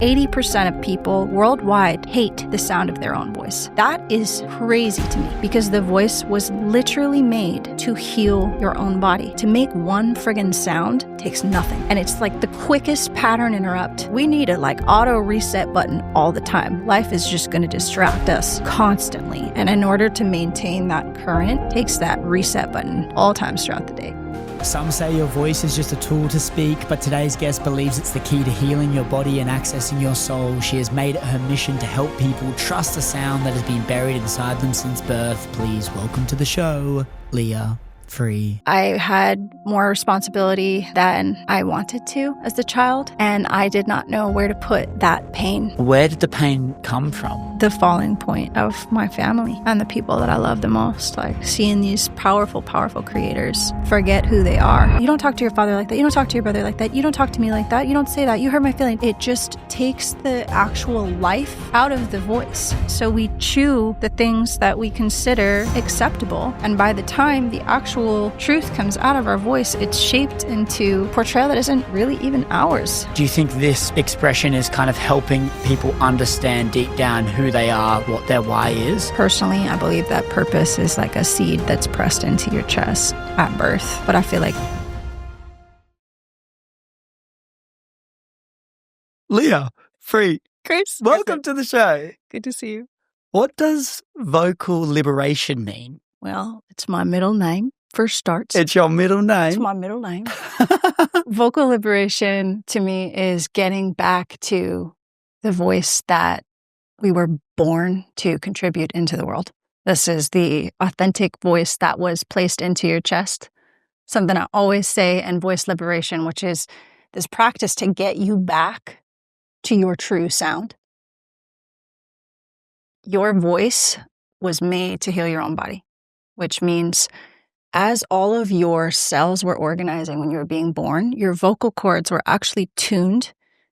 80% of people worldwide hate the sound of their own voice. That is crazy to me because the voice was literally made to heal your own body. To make one friggin' sound takes nothing. And it's like the quickest pattern interrupt. We need a auto reset button all the time. Life is just going to distract us constantly. And in order to maintain that current, takes that reset button all times throughout the day. Some say your voice is just a tool to speak, but today's guest believes it's the key to healing your body and accessing your soul. She has made it her mission to help people trust the sound that has been buried inside them since birth. Please welcome to the show, Leah. Free. I had more responsibility than I wanted to as a child, and I did not know where to put that pain. Where did the pain come from? The falling point of my family and the people that I love the most. Seeing these powerful, powerful creators forget who they are. You don't talk to your father like that. You don't talk to your brother like that. You don't talk to me like that. You don't say that. You hurt my feelings. It just takes the actual life out of the voice. So we chew the things that we consider acceptable, and by the time the actual truth comes out of our voice, it's shaped into portrayal that isn't really even ours. Do you think this expression is kind of helping people understand deep down who they are, what their why is? Personally, I believe that purpose is like a seed that's pressed into your chest at birth. But I feel like Leah, Free. Chris, Welcome to the show. Good to see you. What does vocal liberation mean? Well, it's my middle name. First starts. It's your middle name. It's my middle name. Vocal liberation to me is getting back to the voice that we were born to contribute into the world. This is the authentic voice that was placed into your chest. Something I always say in voice liberation, which is this practice to get you back to your true sound. Your voice was made to heal your own body, which means as all of your cells were organizing when you were being born, your vocal cords were actually tuned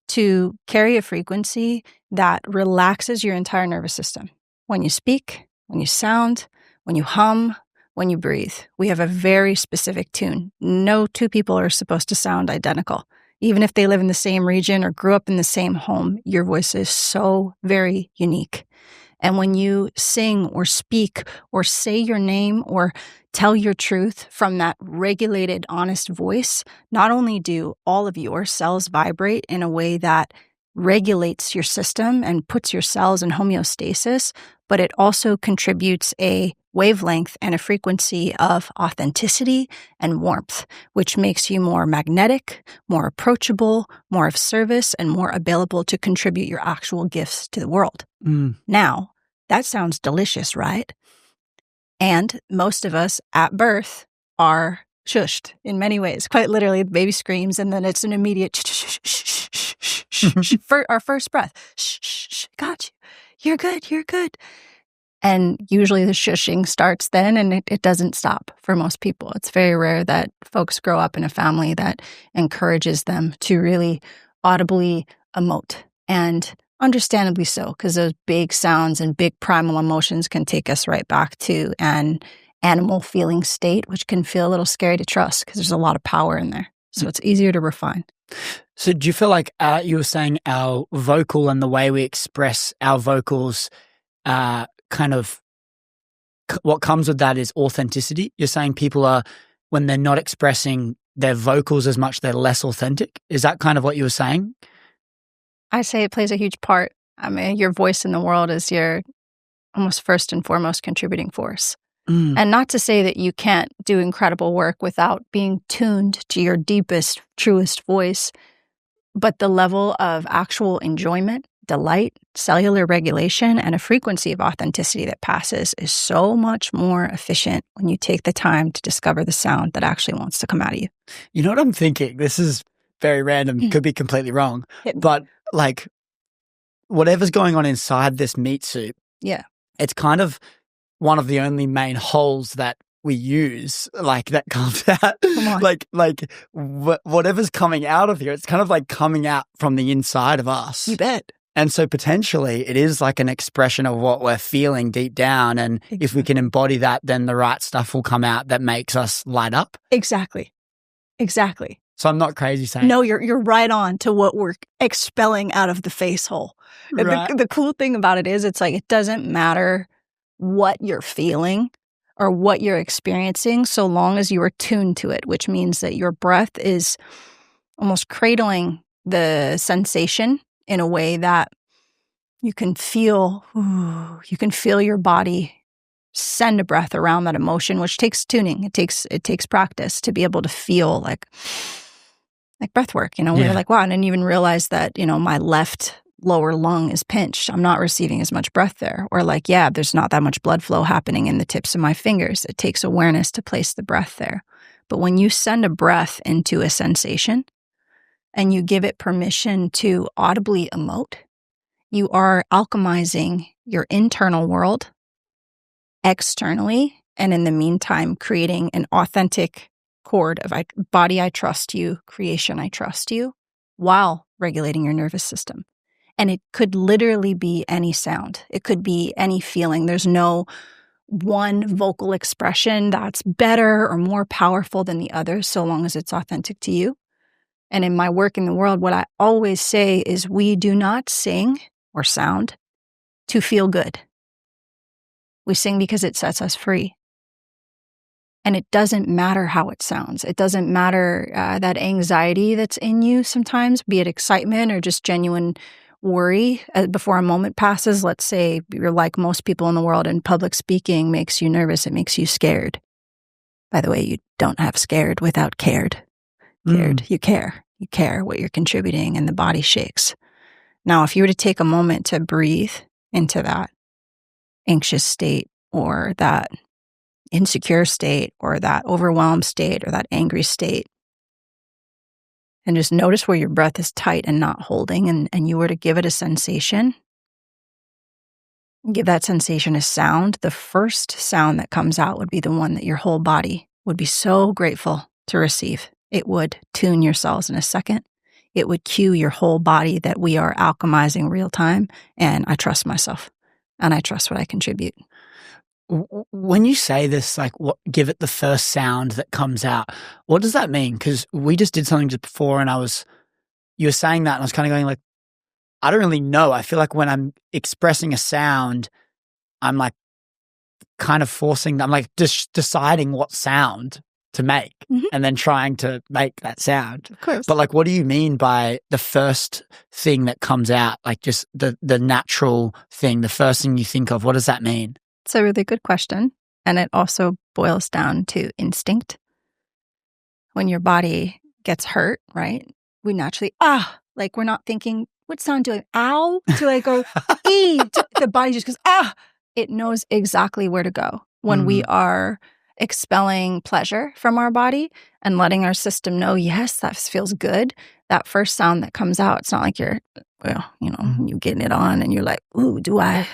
to carry a frequency that relaxes your entire nervous system. When you speak, when you sound, when you hum, when you breathe, we have a very specific tune. No two people are supposed to sound identical. Even if they live in the same region or grew up in the same home, your voice is so very unique. And when you sing or speak or say your name or tell your truth from that regulated, honest voice, not only do all of your cells vibrate in a way that regulates your system and puts your cells in homeostasis, but it also contributes a wavelength and a frequency of authenticity and warmth, which makes you more magnetic, more approachable, more of service, and more available to contribute your actual gifts to the world. Now, that sounds delicious, right? And most of us at birth are shushed in many ways. Quite literally, the baby screams and then it's an immediate shh, shh, shh, shh, shh, shh, for our first breath. Shh, shh, shh, got you. You're good, you're good. And usually the shushing starts then and it doesn't stop for most people. It's very rare that folks grow up in a family that encourages them to really audibly emote. And understandably so, because those big sounds and big primal emotions can take us right back to an animal feeling state, which can feel a little scary to trust because there's a lot of power in there. So it's easier to refine. So do you feel like you were saying our vocal and the way we express our vocals kind of what comes with that is authenticity? You're saying people are, when they're not expressing their vocals as much, they're less authentic? Is that kind of what you were saying? I say it plays a huge part. I mean, your voice in the world is your almost first and foremost contributing force. And not to say that you can't do incredible work without being tuned to your deepest, truest voice, but the level of actual enjoyment, delight, cellular regulation, and a frequency of authenticity that passes is so much more efficient when you take the time to discover the sound that actually wants to come out of you. You know what I'm thinking? This is very random, could be completely wrong, but whatever's going on inside this meat soup, it's kind of one of the only main holes that we use, that comes out. Whatever's coming out of here, it's kind of coming out from the inside of us. You bet. And so potentially it is like an expression of what we're feeling deep down. And if we can embody that, then the right stuff will come out that makes us light up. Exactly. So I'm not crazy saying. No, you're right on to what we're expelling out of the face hole. Right. The cool thing about it is it's like it doesn't matter what you're feeling or what you're experiencing so long as you are tuned to it, which means that your breath is almost cradling the sensation in a way that you can feel your body send a breath around that emotion, which takes tuning. It takes practice to be able to feel like breath work. We're like, wow, I didn't even realize that, my left lower lung is pinched. I'm not receiving as much breath there. Or like, yeah, there's not that much blood flow happening in the tips of my fingers. It takes awareness to place the breath there. But when you send a breath into a sensation and you give it permission to audibly emote, you are alchemizing your internal world externally, and in the meantime, creating an authentic chord of body, I trust you, creation, I trust you, while regulating your nervous system. And it could literally be any sound. It could be any feeling. There's no one vocal expression that's better or more powerful than the other, so long as it's authentic to you. And in my work in the world, what I always say is we do not sing or sound to feel good. We sing because it sets us free. And it doesn't matter how it sounds. It doesn't matter that anxiety that's in you sometimes, be it excitement or just genuine worry before a moment passes. Let's say you're like most people in the world and public speaking makes you nervous. It makes you scared. By the way, you don't have scared without cared. Cared. You care. You care what you're contributing, and the body shakes. Now, if you were to take a moment to breathe into that anxious state or that insecure state or that overwhelmed state or that angry state, and just notice where your breath is tight and not holding, and you were to give it a sensation, give that sensation a sound, the first sound that comes out would be the one that your whole body would be so grateful to receive. It would tune your cells in a second. It would cue your whole body that we are alchemizing real time, and I trust myself, and I trust what I contribute. When you say this, like, give it the first sound that comes out, what does that mean? Because we just did something just before, and you were saying that, and I was kind of going like, I don't really know. I feel like when I'm expressing a sound, I'm like kind of I'm like just deciding what sound to make, and then trying to make that sound. Of course. But like, what do you mean by the first thing that comes out? Like just the natural thing, the first thing you think of, what does that mean? It's a really good question. And it also boils down to instinct. When your body gets hurt, right? We naturally, like we're not thinking, what sound do I, ow? To like go, the body just goes, it knows exactly where to go. When we are expelling pleasure from our body and letting our system know, yes, that feels good. That first sound that comes out, it's not like you're, you getting it on and you're like, ooh, do I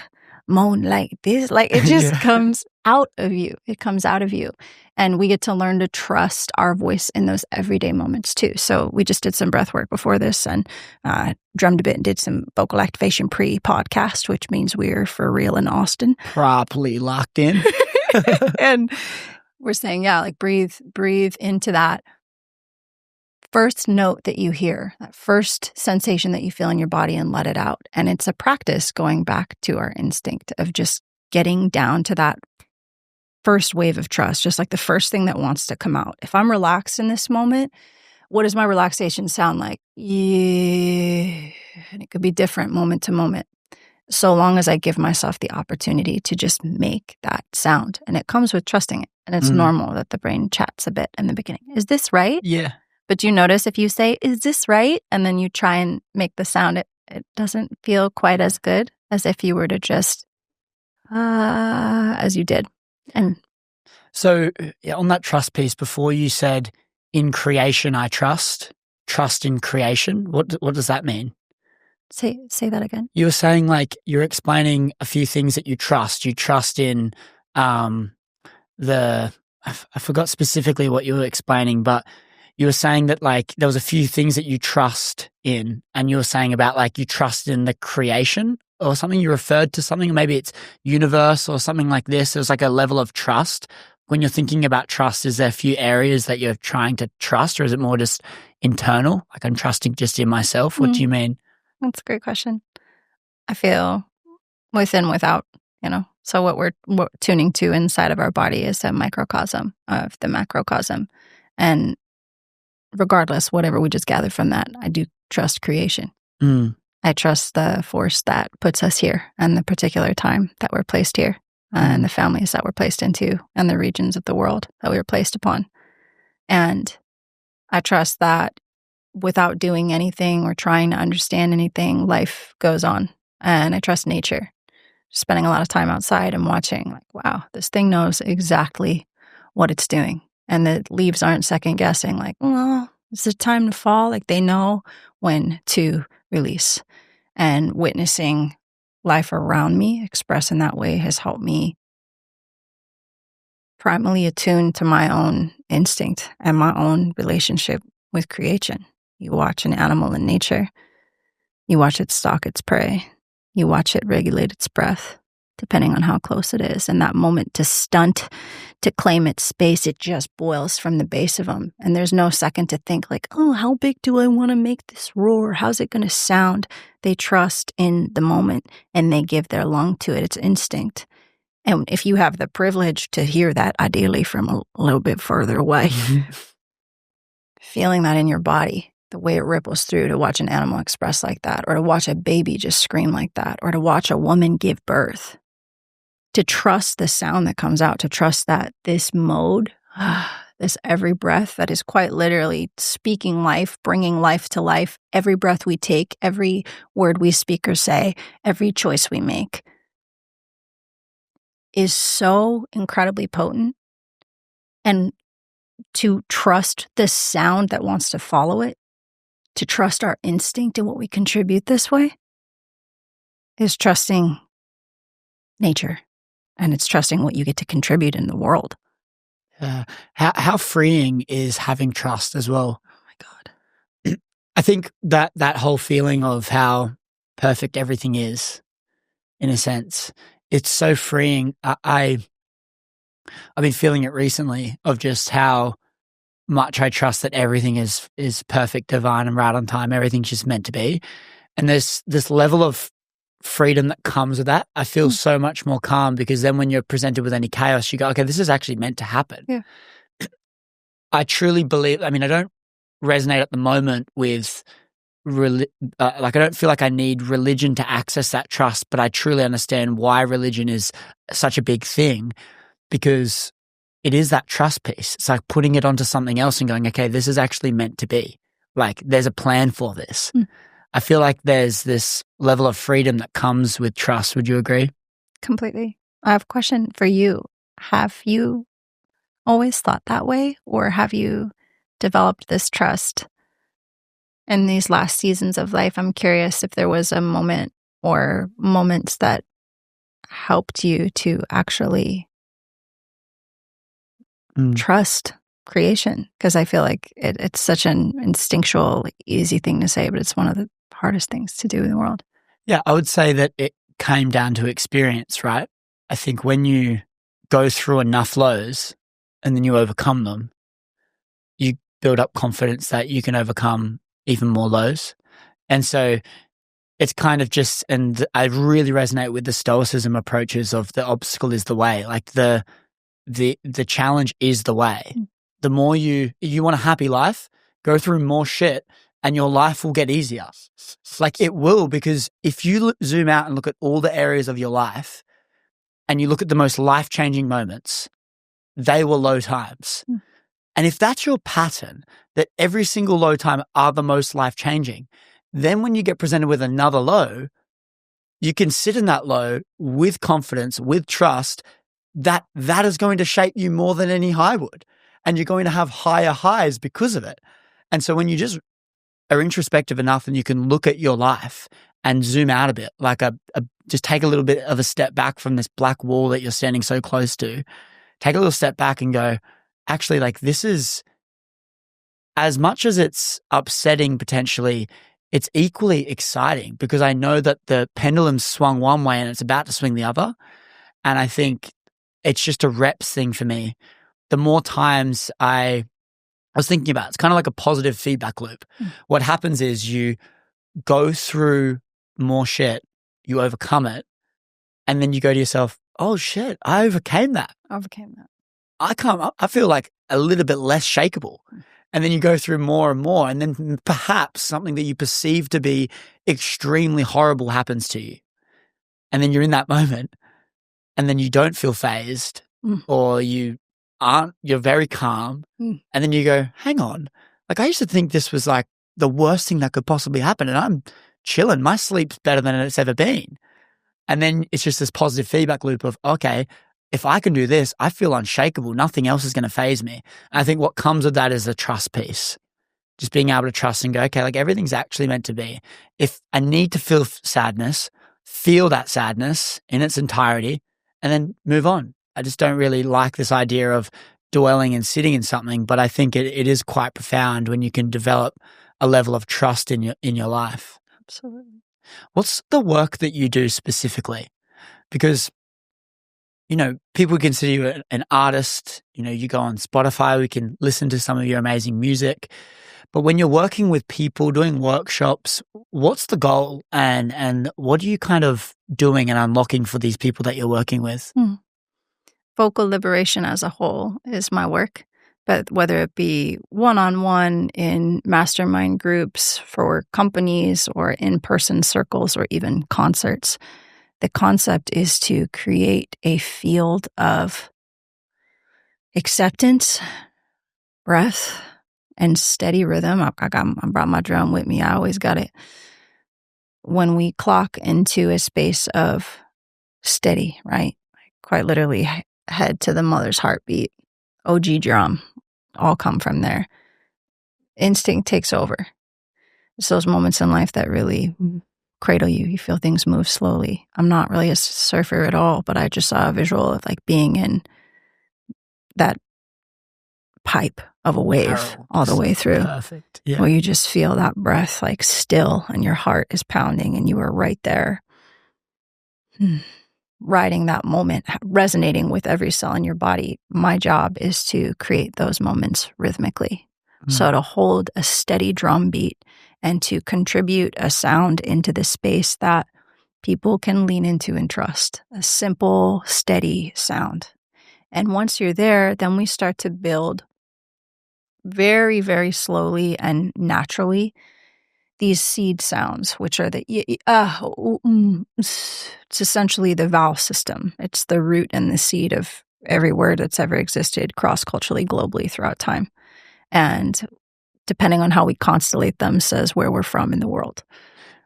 moan like this? Like it just comes out of you. It comes out of you. And we get to learn to trust our voice in those everyday moments too. So we just did some breath work before this and drummed a bit and did some vocal activation pre-podcast, which means we're for real in Austin. Properly locked in. And we're saying, like breathe into that first note that you hear, that first sensation that you feel in your body, and let it out. And it's a practice going back to our instinct of just getting down to that first wave of trust, just like the first thing that wants to come out. If I'm relaxed in this moment, what does my relaxation sound like? Yeah. And it could be different moment to moment, so long as I give myself the opportunity to just make that sound. And it comes with trusting it. And it's normal that the brain chats a bit in the beginning. Is this right? Yeah. But do you notice if you say, is this right? And then you try and make the sound, it doesn't feel quite as good as if you were to just, as you did. And so on that trust piece, before you said, in creation, I trust in creation. What does that mean? Say that again. You were saying like, you're explaining a few things that you trust. You trust in I forgot specifically what you were explaining, but you were saying that like there was a few things that you trust in, and you were saying about like you trust in the creation or something. You referred to something, maybe it's universe or something like this. It was like a level of trust. when you're thinking about trust, is there a few areas that you're trying to trust, or is it more just internal? Like, I'm trusting just in myself. What do you mean? That's a great question. I feel within, without, So what we're tuning to inside of our body is a microcosm of the macrocosm. And regardless, whatever we just gathered from that, I do trust creation. I trust the force that puts us here and the particular time that we're placed here and the families that we're placed into and the regions of the world that we were placed upon. And I trust that without doing anything or trying to understand anything, life goes on. And I trust nature. Spending a lot of time outside and watching, like, wow, this thing knows exactly what it's doing. And the leaves aren't second guessing, like, well, is it time to fall? Like, they know when to release. And witnessing life around me express in that way has helped me primarily attune to my own instinct and my own relationship with creation. You watch an animal in nature, you watch it stalk its prey, you watch it regulate its breath, depending on how close it is. And that moment to stunt, to claim its space, it just boils from the base of them. And there's no second to think like, oh, how big do I want to make this roar? How's it going to sound? They trust in the moment and they give their lung to it. It's instinct. And if you have the privilege to hear that, ideally from a little bit further away, feeling that in your body, the way it ripples through, to watch an animal express like that, or to watch a baby just scream like that, or to watch a woman give birth, to trust the sound that comes out, to trust that this mode, this every breath that is quite literally speaking life, bringing life to life, every breath we take, every word we speak or say, every choice we make is so incredibly potent. And to trust the sound that wants to follow it, to trust our instinct and what we contribute this way, is trusting nature. And it's trusting what you get to contribute in the world. How freeing is having trust as well? Oh my God. I think that whole feeling of how perfect everything is, in a sense, it's so freeing. I've been feeling it recently of just how much I trust that everything is perfect, divine, and right on time. Everything's just meant to be. And there's this level of freedom that comes with that. I feel so much more calm, because then when you're presented with any chaos, you go, okay, this is actually meant to happen. Yeah. I truly believe, I don't resonate at the moment with, I don't feel like I need religion to access that trust, but I truly understand why religion is such a big thing, because it is that trust piece. It's like putting it onto something else and going, okay, this is actually meant to be. Like, there's a plan for this. I feel like there's this level of freedom that comes with trust. Would you agree? Completely. I have a question for you. Have you always thought that way, or have you developed this trust in these last seasons of life? I'm curious if there was a moment or moments that helped you to actually trust creation, because I feel like it's such an instinctual, easy thing to say, but it's one of the hardest things to do in the world. Yeah, I would say that it came down to experience, right? I think when you go through enough lows and then you overcome them, you build up confidence that you can overcome even more lows. And so it's kind of just, and I really resonate with the Stoicism approaches of the obstacle is the way. Like the challenge is the way. The more you want a happy life, go through more shit and your life will get easier. Like, it will, because if you zoom out and look at all the areas of your life and you look at the most life-changing moments, they were low times. And if that's your pattern, that every single low time are the most life-changing, then when you get presented with another low, you can sit in that low with confidence, with trust, that is going to shape you more than any high would. And you're going to have higher highs because of it. And so when you just are introspective enough and you can look at your life and zoom out a bit, like just take a little bit of a step back from this black wall that you're standing so close to, take a little step back and go, actually, like, this is, as much as it's upsetting potentially, it's equally exciting, because I know that the pendulum swung one way and it's about to swing the other. And I think it's just a reps thing for me. The more times I was thinking about, it's kind of like a positive feedback loop. What happens is you go through more shit, you overcome it, and then you go to yourself, oh shit, I overcame that. I feel like a little bit less shakeable. And then you go through more and more, and then perhaps something that you perceive to be extremely horrible happens to you. And then you're in that moment, and then you don't feel fazed, or you're very calm. And then you go, hang on, like I used to think this was like the worst thing that could possibly happen, and I'm chilling. My sleep's better than it's ever been. And then it's just this positive feedback loop of, okay, if I can do this, I feel unshakable. Nothing else is going to faze me. And I think what comes with that is the trust piece. Just being able to trust and go, okay, like everything's actually meant to be. If I need to feel sadness, feel that sadness in its entirety, and then move on. I just don't really like this idea of dwelling and sitting in something, but I think it is quite profound when you can develop a level of trust in your life. Absolutely. What's the work that you do specifically? Because, you know, people consider you an artist. You know, you go on Spotify, we can listen to some of your amazing music. But when you're working with people, doing workshops, what's the goal and what are you kind of doing and unlocking for these people that you're working with? Vocal liberation as a whole is my work. But whether it be one-on-one in mastermind groups for companies or in-person circles or even concerts, the concept is to create a field of acceptance, breath, and steady rhythm. I brought my drum with me. I always got it. When we clock into a space of steady, right? Quite literally head to the mother's heartbeat, OG drum, all come from there. Instinct takes over. It's those moments in life that really cradle you. You feel things move slowly. I'm not really a surfer at all, but I just saw a visual of like being in that pipe of a wave all the way through. Perfect. Yeah. Where you just feel that breath like still and your heart is pounding and you are right there. Riding that moment, resonating with every cell in your body. My job is to create those moments rhythmically. So to hold a steady drum beat and to contribute a sound into the space that people can lean into and trust. A simple, steady sound. And once you're there, then we start to build very, very slowly and naturally these seed sounds, which are it's essentially the vowel system. It's the root and the seed of every word that's ever existed cross-culturally, globally throughout time. And depending on how we constellate them says where we're from in the world.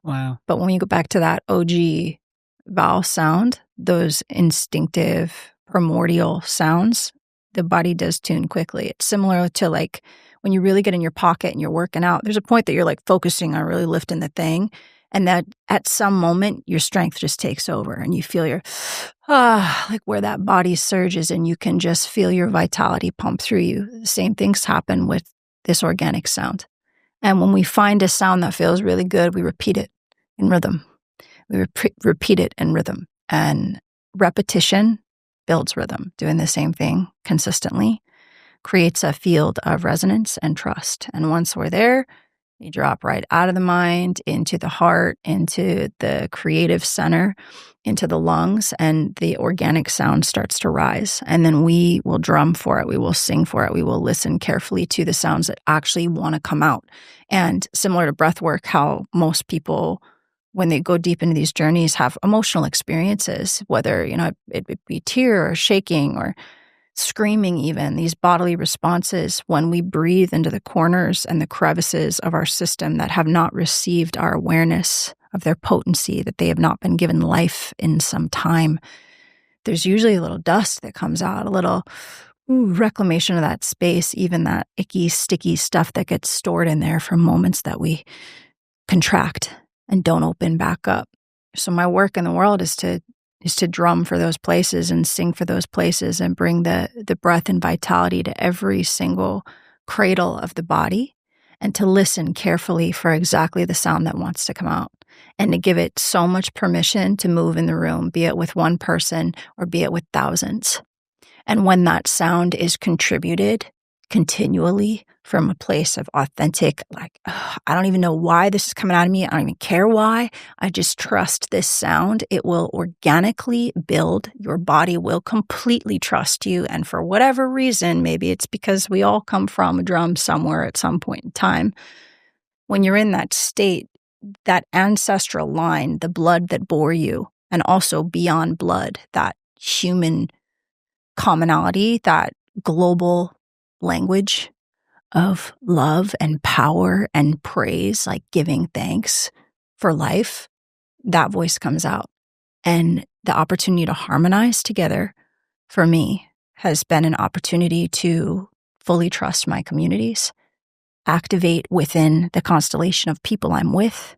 Wow. But when you go back to that OG vowel sound, those instinctive primordial sounds, the body does tune quickly. It's similar to like when you really get in your pocket and you're working out, there's a point that you're like focusing on really lifting the thing. And that at some moment, your strength just takes over and you feel your, like where that body surges and you can just feel your vitality pump through you. The same things happen with this organic sound. And when we find a sound that feels really good, we repeat it in rhythm. We repeat it in rhythm. And repetition builds rhythm. Doing the same thing consistently creates a field of resonance and trust. And once we're there, you drop right out of the mind into the heart, into the creative center, into the lungs, and the organic sound starts to rise. And then we will drum for it. We will sing for it. We will listen carefully to the sounds that actually want to come out. And similar to breath work, how most people, when they go deep into these journeys, have emotional experiences, whether, it would be tear or shaking or screaming even, these bodily responses when we breathe into the corners and the crevices of our system that have not received our awareness of their potency, that they have not been given life in some time. There's usually a little dust that comes out, a little reclamation of that space, even that icky, sticky stuff that gets stored in there from moments that we contract and don't open back up. So my work in the world is to drum for those places and sing for those places and bring the breath and vitality to every single cradle of the body and to listen carefully for exactly the sound that wants to come out and to give it so much permission to move in the room, be it with one person or be it with thousands. And when that sound is contributed continually from a place of authentic, like, "Ugh, I don't even know why this is coming out of me. I don't even care why. I just trust this sound." It will organically build. Your body will completely trust you. And for whatever reason, maybe it's because we all come from a drum somewhere at some point in time. When you're in that state, that ancestral line, the blood that bore you, and also beyond blood, that human commonality, that global language of love and power and praise, like giving thanks for life, that voice comes out. And the opportunity to harmonize together for me has been an opportunity to fully trust my communities, activate within the constellation of people I'm with,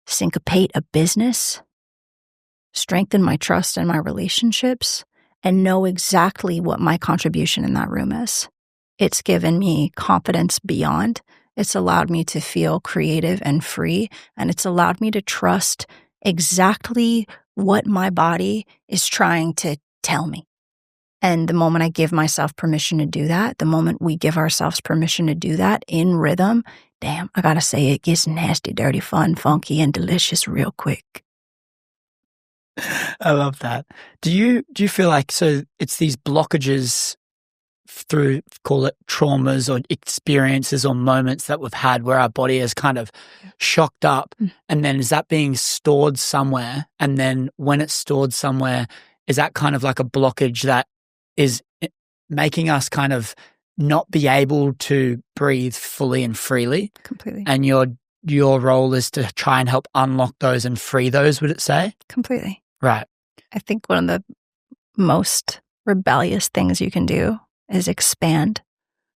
syncopate a business, strengthen my trust in my relationships, and know exactly what my contribution in that room is. It's given me confidence beyond. It's allowed me to feel creative and free, and it's allowed me to trust exactly what my body is trying to tell me. And the moment I give myself permission to do that, the moment we give ourselves permission to do that in rhythm, damn, I gotta say, it gets nasty, dirty, fun, funky, and delicious real quick. I love that. Do you feel like, so it's these blockages through, call it traumas or experiences or moments that we've had where our body is kind of shocked up, and then is that being stored somewhere? And then when it's stored somewhere, is that kind of like a blockage that is making us kind of not be able to breathe fully and freely? Completely. And your role is to try and help unlock those and free those, would it say? Completely. Right. I think one of the most rebellious things you can do is expand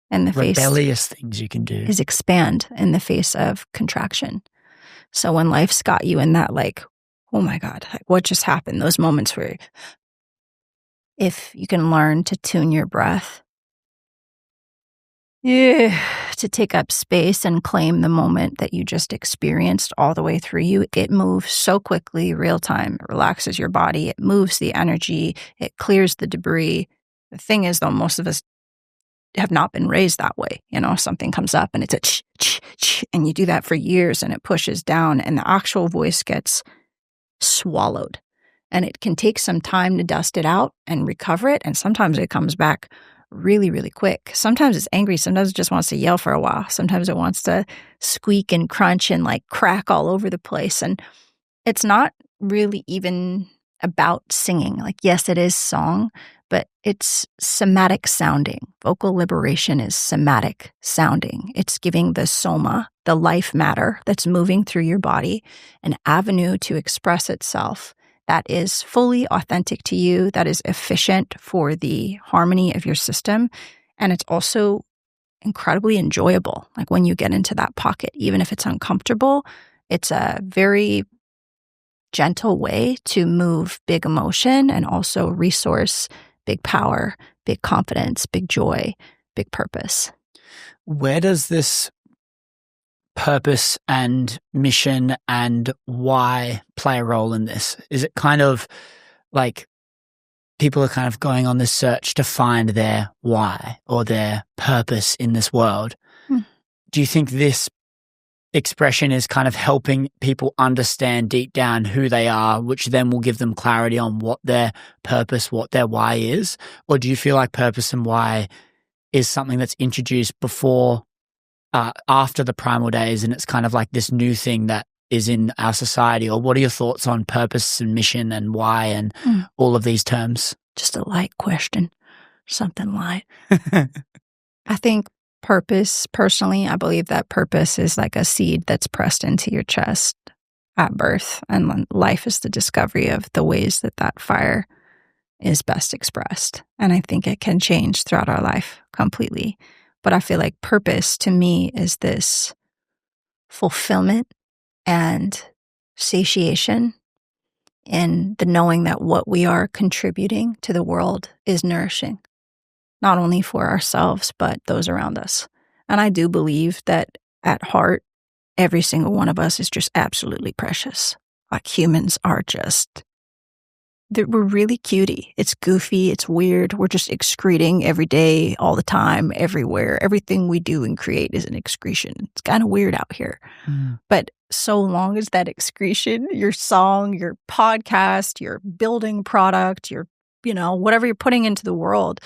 in the Rebellious things you can do. is expand in the face of contraction. So when life's got you in that, like, oh my God, like, what just happened? Those moments where, if you can learn to tune your breath, to take up space and claim the moment that you just experienced all the way through you, it moves so quickly, real time. It relaxes your body. It moves the energy. It clears the debris. The thing is, though, most of us have not been raised that way. You know, something comes up and it's a ch, ch, ch, and you do that for years and it pushes down and the actual voice gets swallowed. And it can take some time to dust it out and recover it. And sometimes it comes back really, really quick. Sometimes it's angry. Sometimes it just wants to yell for a while. Sometimes it wants to squeak and crunch and like crack all over the place. And it's not really even about singing. Like, yes, it is song, but it's somatic sounding. Vocal liberation is somatic sounding. It's giving the soma, the life matter that's moving through your body, an avenue to express itself that is fully authentic to you, that is efficient for the harmony of your system. And it's also incredibly enjoyable. Like when you get into that pocket, even if it's uncomfortable, it's a very gentle way to move big emotion and also resource big power, big confidence, big joy, big purpose. Where does this purpose and mission and why play a role in this? Is it kind of like people are kind of going on this search to find their why or their purpose in this world? Do you think this expression is kind of helping people understand deep down who they are, which then will give them clarity on what their purpose, what their why is? Or do you feel like purpose and why is something that's introduced before, after the primal days, and it's kind of like this new thing that is in our society? Or what are your thoughts on purpose and mission and why and all of these terms? Just a light question, something light. I think purpose, personally, I believe that purpose is like a seed that's pressed into your chest at birth, and life is the discovery of the ways that that fire is best expressed. And I think it can change throughout our life completely. But I feel like purpose to me is this fulfillment and satiation in the knowing that what we are contributing to the world is nourishing, not only for ourselves, but those around us. And I do believe that at heart, every single one of us is just absolutely precious. Like humans are just we're really cutie. It's goofy. It's weird. We're just excreting every day, all the time, everywhere. Everything we do and create is an excretion. It's kind of weird out here. But so long as that excretion, your song, your podcast, your building product, your, whatever you're putting into the world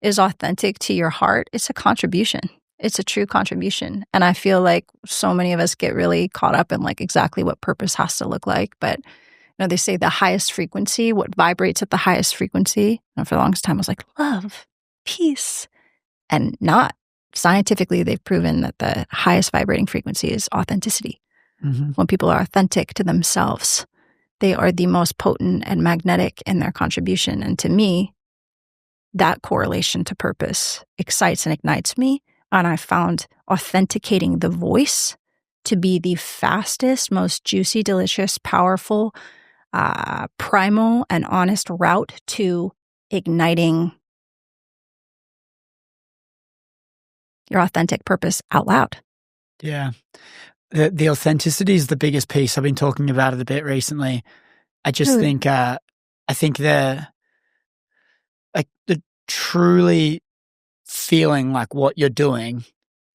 is authentic to your heart, it's a contribution. It's a true contribution. And I feel like so many of us get really caught up in like exactly what purpose has to look like. But they say the highest frequency, what vibrates at the highest frequency. And for the longest time, I was like, love, peace. And not scientifically, they've proven that the highest vibrating frequency is authenticity. When people are authentic to themselves, they are the most potent and magnetic in their contribution. And to me, that correlation to purpose excites and ignites me. And I found authenticating the voice to be the fastest, most juicy, delicious, powerful, primal, and honest route to igniting your authentic purpose out loud. Yeah. The authenticity is the biggest piece. I've been talking about it a bit recently. I just think, I think the truly feeling like what you're doing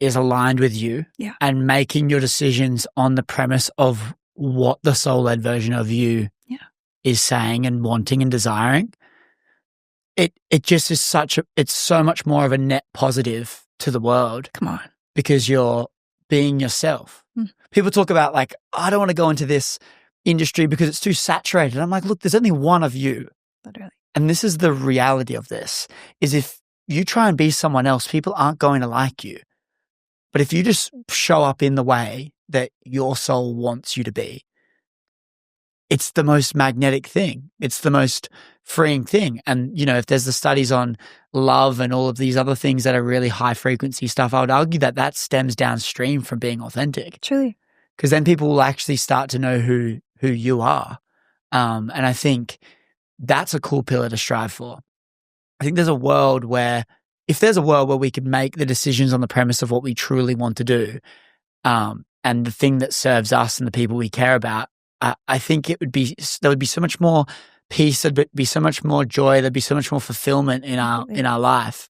is aligned with you, and making your decisions on the premise of what the soul-led version of you is saying and wanting and desiring. It just is it's so much more of a net positive to the world. Come on. Because you're being yourself. People talk about like, I don't want to go into this industry because it's too saturated. I'm like, look, there's only one of you. Literally. And this is the reality of this, is if you try and be someone else, people aren't going to like you. But if you just show up in the way that your soul wants you to be, it's the most magnetic thing. It's the most freeing thing. And, if there's the studies on love and all of these other things that are really high frequency stuff, I would argue that stems downstream from being authentic. Truly. Because then people will actually start to know who you are. And I think that's a cool pillar to strive for. I think if there's a world where we could make the decisions on the premise of what we truly want to do, and the thing that serves us and the people we care about, I think there would be so much more peace, there'd be so much more joy, there'd be so much more fulfillment in our life.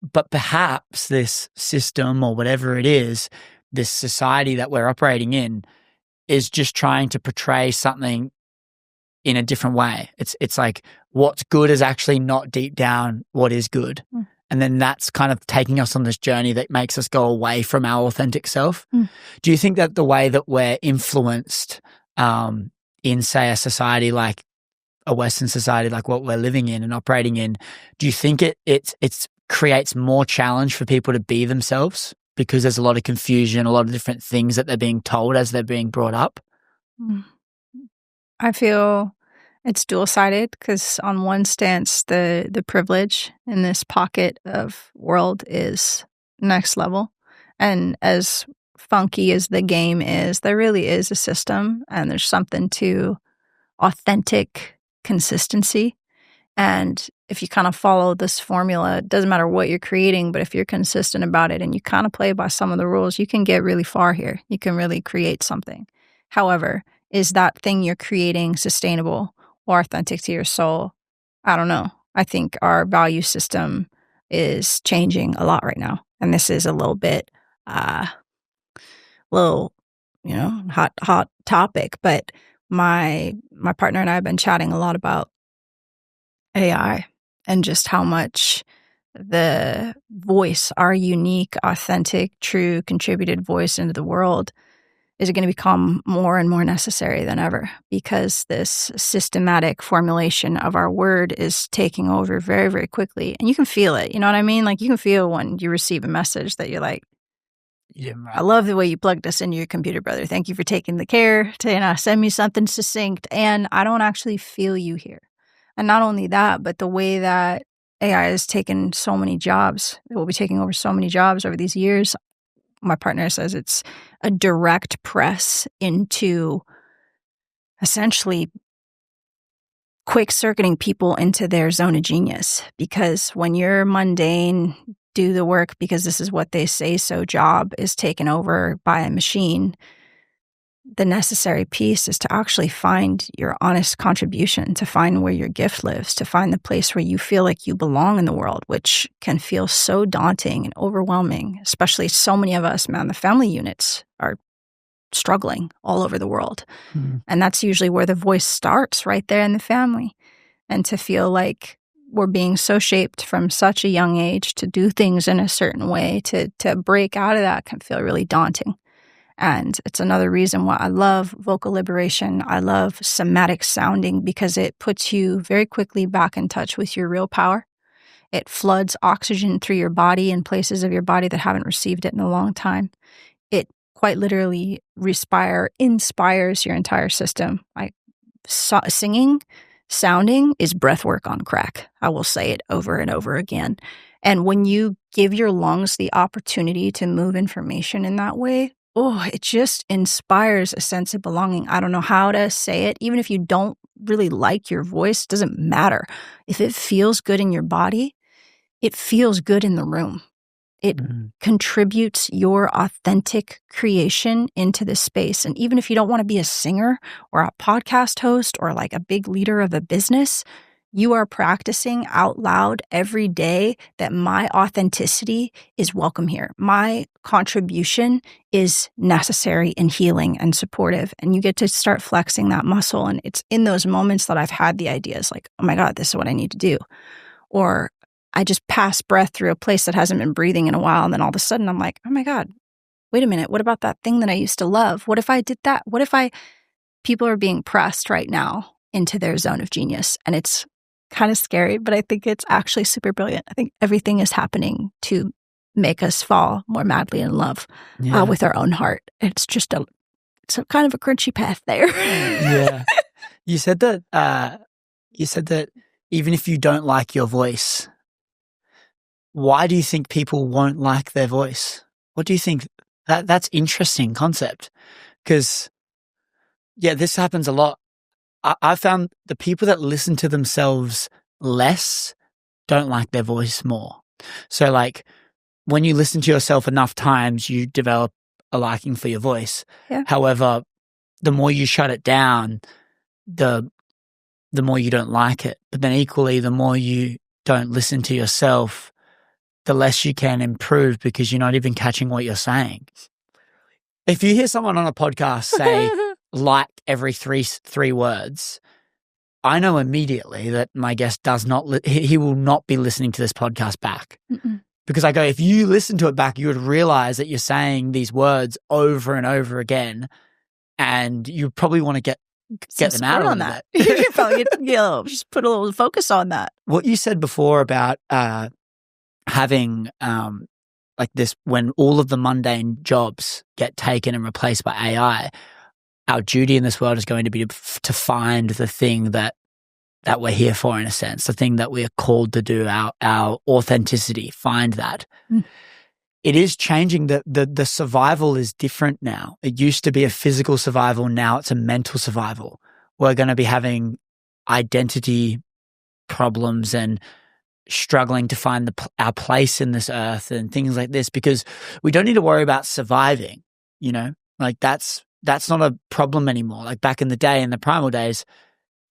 But perhaps this system or whatever it is, this society that we're operating in, is just trying to portray something in a different way. It's like what's good is actually not deep down what is good. And then that's kind of taking us on this journey that makes us go away from our authentic self. Do you think that the way that we're influenced in, say, a society like a Western society, like what we're living in and operating in, do you think it creates more challenge for people to be themselves because there's a lot of confusion, a lot of different things that they're being told as they're being brought up? I feel it's dual-sided because on one stance, the privilege in this pocket of world is next level. And as funky as the game is, there really is a system, and there's something to authentic consistency. And if you kind of follow this formula, it doesn't matter what you're creating, but if you're consistent about it and you kind of play by some of the rules, you can get really far here. You can really create something. However, is that thing you're creating sustainable or authentic to your soul? I don't know. I think our value system is changing a lot right now. And this is a little bit, hot topic. But my partner and I have been chatting a lot about AI and just how much the voice, our unique, authentic, true, contributed voice into the world is going to become more and more necessary than ever, because this systematic formulation of our word is taking over very, very quickly. And you can feel it. You know what I mean? Like you can feel when you receive a message that you're like, Yeah, right. I love the way you plugged us into your computer, brother. Thank you for taking the care to send me something succinct. And I don't actually feel you here. And not only that, but the way that AI has taken so many jobs, it will be taking over so many jobs over these years. My partner says it's a direct press into essentially quick circuiting people into their zone of genius. Because when you're mundane, do the work because this is what they say so job is taken over by a machine, the necessary piece is to actually find your honest contribution, to find where your gift lives, to find the place where you feel like you belong in the world, which can feel so daunting and overwhelming, especially so many of us, man, the family units are struggling all over the world. And that's usually where the voice starts, right there in the family. And to feel like we're being so shaped from such a young age to do things in a certain way, to break out of that can feel really daunting. And it's another reason why I love vocal liberation. I love somatic sounding, because it puts you very quickly back in touch with your real power. It floods oxygen through your body in places of your body that haven't received it in a long time. It quite literally inspires your entire system. Singing, sounding is breath work on crack. I will say it over and over again. And when you give your lungs the opportunity to move information in that way, it just inspires a sense of belonging. I don't know how to say it. Even if you don't really like your voice, it doesn't matter. If it feels good in your body, it feels good in the room. It contributes your authentic creation into this space. And even if you don't want to be a singer or a podcast host or like a big leader of a business, you are practicing out loud every day that my authenticity is welcome here. My contribution is necessary and healing and supportive. And you get to start flexing that muscle. And it's in those moments that I've had the ideas like, oh my God, this is what I need to do. Or I just pass breath through a place that hasn't been breathing in a while. And then all of a sudden I'm like, oh my God, wait a minute. What about that thing that I used to love? What if I did that? People are being pressed right now into their zone of genius. And it's kind of scary, but I think it's actually super brilliant. I think everything is happening to make us fall more madly in love with our own heart. It's just it's a kind of a crunchy path there. Yeah. You said that even if you don't like your voice, why do you think people won't like their voice? What do you think? That's interesting concept, because this happens a lot. I found the people that listen to themselves less don't like their voice more. So like when you listen to yourself enough times, you develop a liking for your voice. Yeah. However, the more you shut it down, the more you don't like it. But then equally, the more you don't listen to yourself, the less you can improve, because you're not even catching what you're saying. If you hear someone on a podcast say like every three words, I know immediately that my guest does not, he will not be listening to this podcast back. Because I go, if you listen to it back, you would realize that you're saying these words over and over again, and you probably want to get them out on that. You probably just put a little focus on that. What you said before about having like this, when all of the mundane jobs get taken and replaced by AI, our duty in this world is going to be to find the thing that we're here for, in a sense, the thing that we are called to do, our authenticity, find that. It is changing. The survival is different now. It used to be a physical survival. Now it's a mental survival. We're going to be having identity problems and struggling to find our place in this earth and things like this, because we don't need to worry about surviving, like that's not a problem anymore. Like back in the day, in the primal days,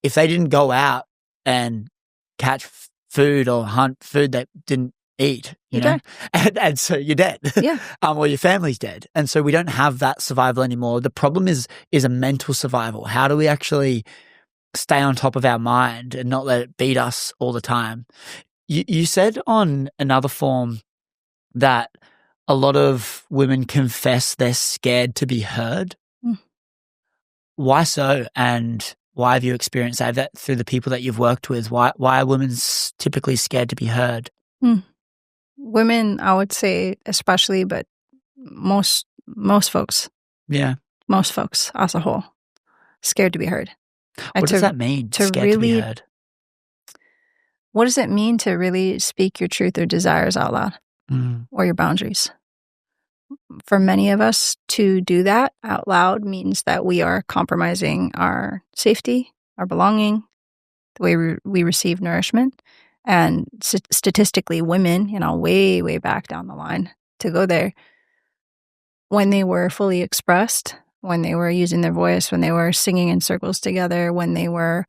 if they didn't go out and catch food or hunt food they didn't eat, you know, and so you're dead. Yeah. Or your family's dead. And so we don't have that survival anymore. The problem is a mental survival. How do we actually stay on top of our mind and not let it beat us all the time? You said on another form that a lot of women confess they're scared to be heard. Why so? And why have you experienced that through the people that you've worked with? Why are women typically scared to be heard? Women, I would say especially, but most folks. Yeah. Most folks as a whole, scared to be heard. What does that mean, scared to be heard? What does it mean to really speak your truth or desires out loud or your boundaries? For many of us, to do that out loud means that we are compromising our safety, our belonging, the way we receive nourishment. And statistically, women, way, way back down the line, to go there, when they were fully expressed, when they were using their voice, when they were singing in circles together, when they were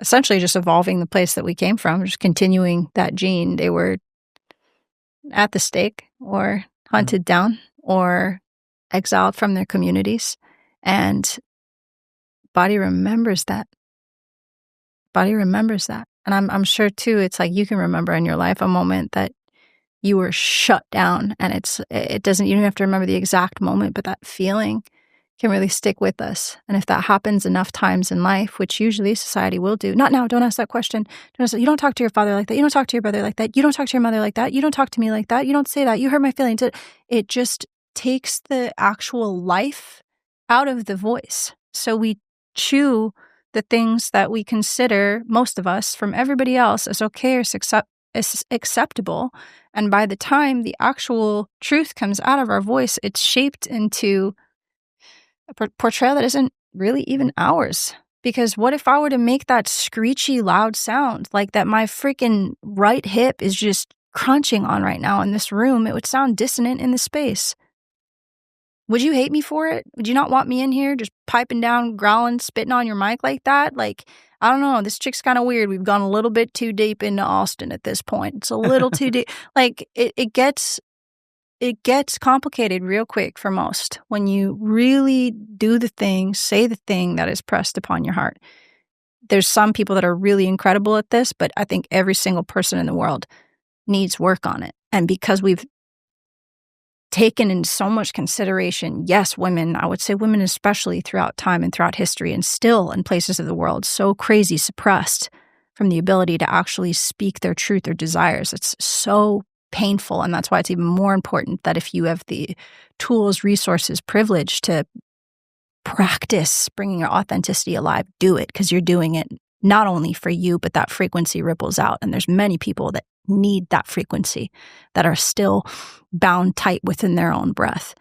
essentially just evolving the place that we came from, just continuing that gene. They were at the stake or hunted down or exiled from their communities. And body remembers that. Body remembers that. And I'm sure too, it's like you can remember in your life a moment that you were shut down, and it doesn't, you don't have to remember the exact moment, but that feeling can really stick with us. And if that happens enough times in life, which usually society will do, not now, don't ask that question. You don't talk to your father like that. You don't talk to your brother like that. You don't talk to your mother like that. You don't talk to me like that. You don't say that. You hurt my feelings. It just takes the actual life out of the voice. So we chew the things that we consider, most of us, from everybody else as okay or acceptable. And by the time the actual truth comes out of our voice, it's shaped into a portrayal that isn't really even ours. Because what if I were to make that screechy, loud sound, like that my freaking right hip is just crunching on right now in this room? It would sound dissonant in the space. Would you hate me for it? Would you not want me in here just piping down, growling, spitting on your mic like that? Like, I don't know. This chick's kind of weird. We've gone a little bit too deep into Austin at this point. It's a little too deep. Like, it gets complicated real quick for most when you really do the thing, say the thing that is pressed upon your heart. There's some people that are really incredible at this, but I think every single person in the world needs work on it. And because we've taken in so much consideration, yes, women, I would say women especially throughout time and throughout history and still in places of the world, so crazy suppressed from the ability to actually speak their truth or desires. It's so painful. And that's why it's even more important that if you have the tools, resources, privilege to practice bringing your authenticity alive, do it, because you're doing it not only for you, but that frequency ripples out. And there's many people that need that frequency that are still bound tight within their own breath.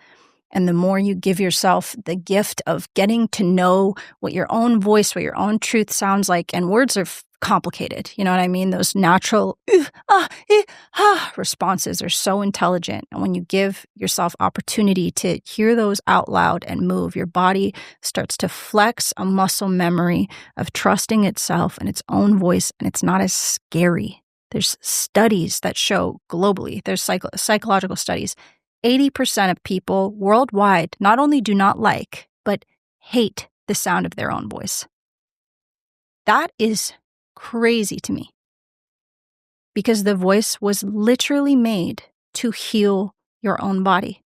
And the more you give yourself the gift of getting to know what your own voice, what your own truth sounds like, and words are complicated, you know what I mean? Those natural responses are so intelligent. And when you give yourself opportunity to hear those out loud and move, your body starts to flex a muscle memory of trusting itself and its own voice, and it's not as scary. There's studies that show globally, there's psychological studies, 80% of people worldwide not only do not like, but hate the sound of their own voice. That is crazy to me, because the voice was literally made to heal your own body,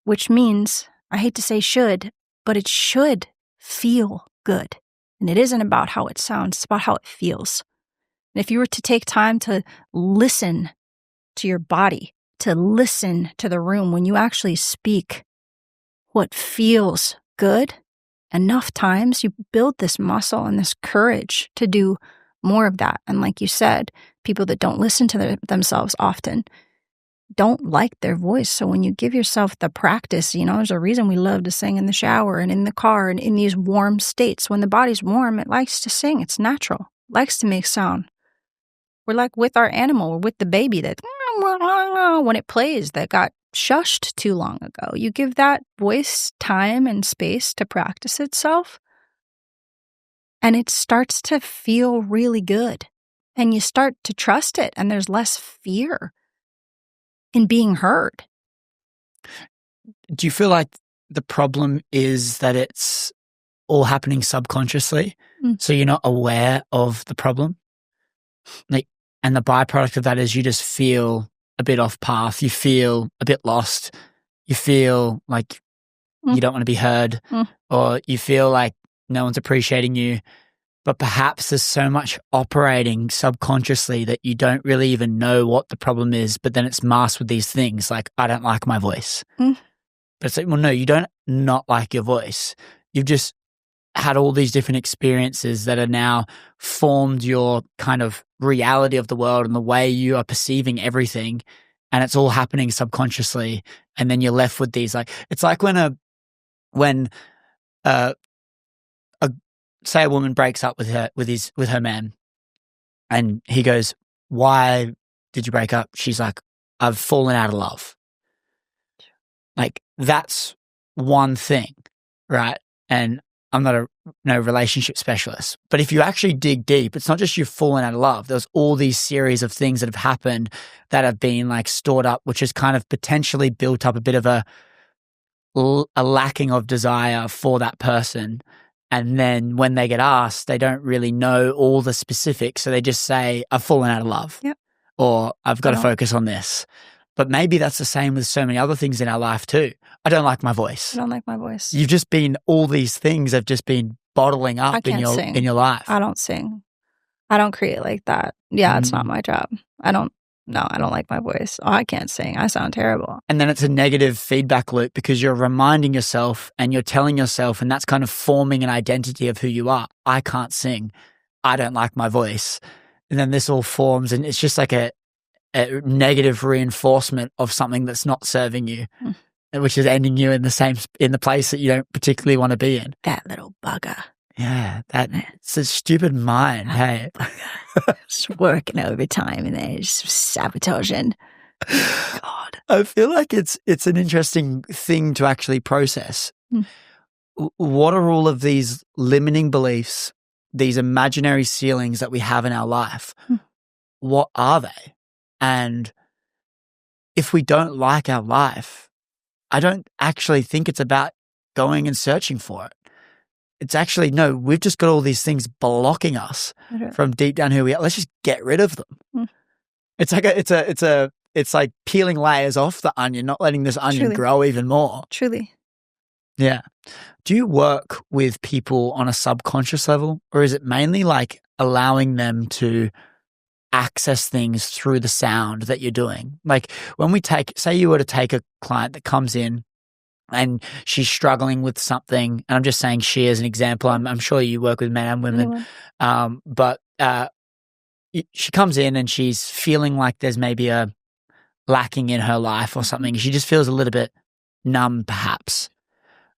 which means, I hate to say should, but it should feel good. And it isn't about how it sounds, it's about how it feels. And if you were to take time to listen to your body, to listen to the room when you actually speak what feels good, enough times you build this muscle and this courage to do more of that. And like you said, people that don't listen to themselves often don't like their voice. So when you give yourself the practice, you know, there's a reason we love to sing in the shower and in the car and in these warm states. When the body's warm, it likes to sing. It's natural. It likes to make sound. We're like with our animal, we're with the baby that when it plays that got shushed too long ago. You give that voice time and space to practice itself, and it starts to feel really good. And you start to trust it, and there's less fear in being heard. Do you feel like the problem is that it's all happening subconsciously? So you're not aware of the problem? Like, and the byproduct of that is you just feel a bit off path. You feel a bit lost. You feel like you don't want to be heard, or you feel like no one's appreciating you. But perhaps there's so much operating subconsciously that you don't really even know what the problem is, but then it's masked with these things like, I don't like my voice. But it's like, well, no, you don't not like your voice. You've just had all these different experiences that are now formed your kind of reality of the world and the way you are perceiving everything. And it's all happening subconsciously. And then you're left with these, like, it's like when say a woman breaks up with her man, and he goes, why did you break up? She's like, I've fallen out of love. Like, that's one thing, right? And I'm not a relationship specialist, but if you actually dig deep, it's not just you've fallen out of love. There's all these series of things that have happened that have been like stored up, which has kind of potentially built up a bit of a lacking of desire for that person. And then when they get asked, they don't really know all the specifics. So they just say, I've fallen out of love. Yep. Or I've got to focus on this. But maybe that's the same with so many other things in our life too. I don't like my voice. I don't like my voice. You've just been, all these things have just been bottling up in your life. I don't sing. I don't create like that. Yeah, it's not my job. I don't like my voice. Oh, I can't sing. I sound terrible. And then it's a negative feedback loop because you're reminding yourself and you're telling yourself, and that's kind of forming an identity of who you are. I can't sing. I don't like my voice. And then this all forms, and it's just like a negative reinforcement of something that's not serving you, which is ending you in the place that you don't particularly want to be in. That little bugger. Yeah, it's a stupid mind. Hey, just working overtime and then just sabotaging. God, I feel like it's an interesting thing to actually process. What are all of these limiting beliefs, these imaginary ceilings that we have in our life? What are they? And if we don't like our life, I don't actually think it's about going and searching for it. It's actually, no, we've just got all these things blocking us from deep down who we are. Let's just get rid of them. It's like it's like peeling layers off the onion, not letting this onion grow even more. Truly. Yeah. Do you work with people on a subconscious level, or is it mainly like allowing them to access things through the sound that you're doing? Like when say you were to take a client that comes in and she's struggling with something, and I'm just saying she as an example. I'm sure you work with men and women, but she comes in and she's feeling like there's maybe a lacking in her life or something. She just feels a little bit numb, perhaps.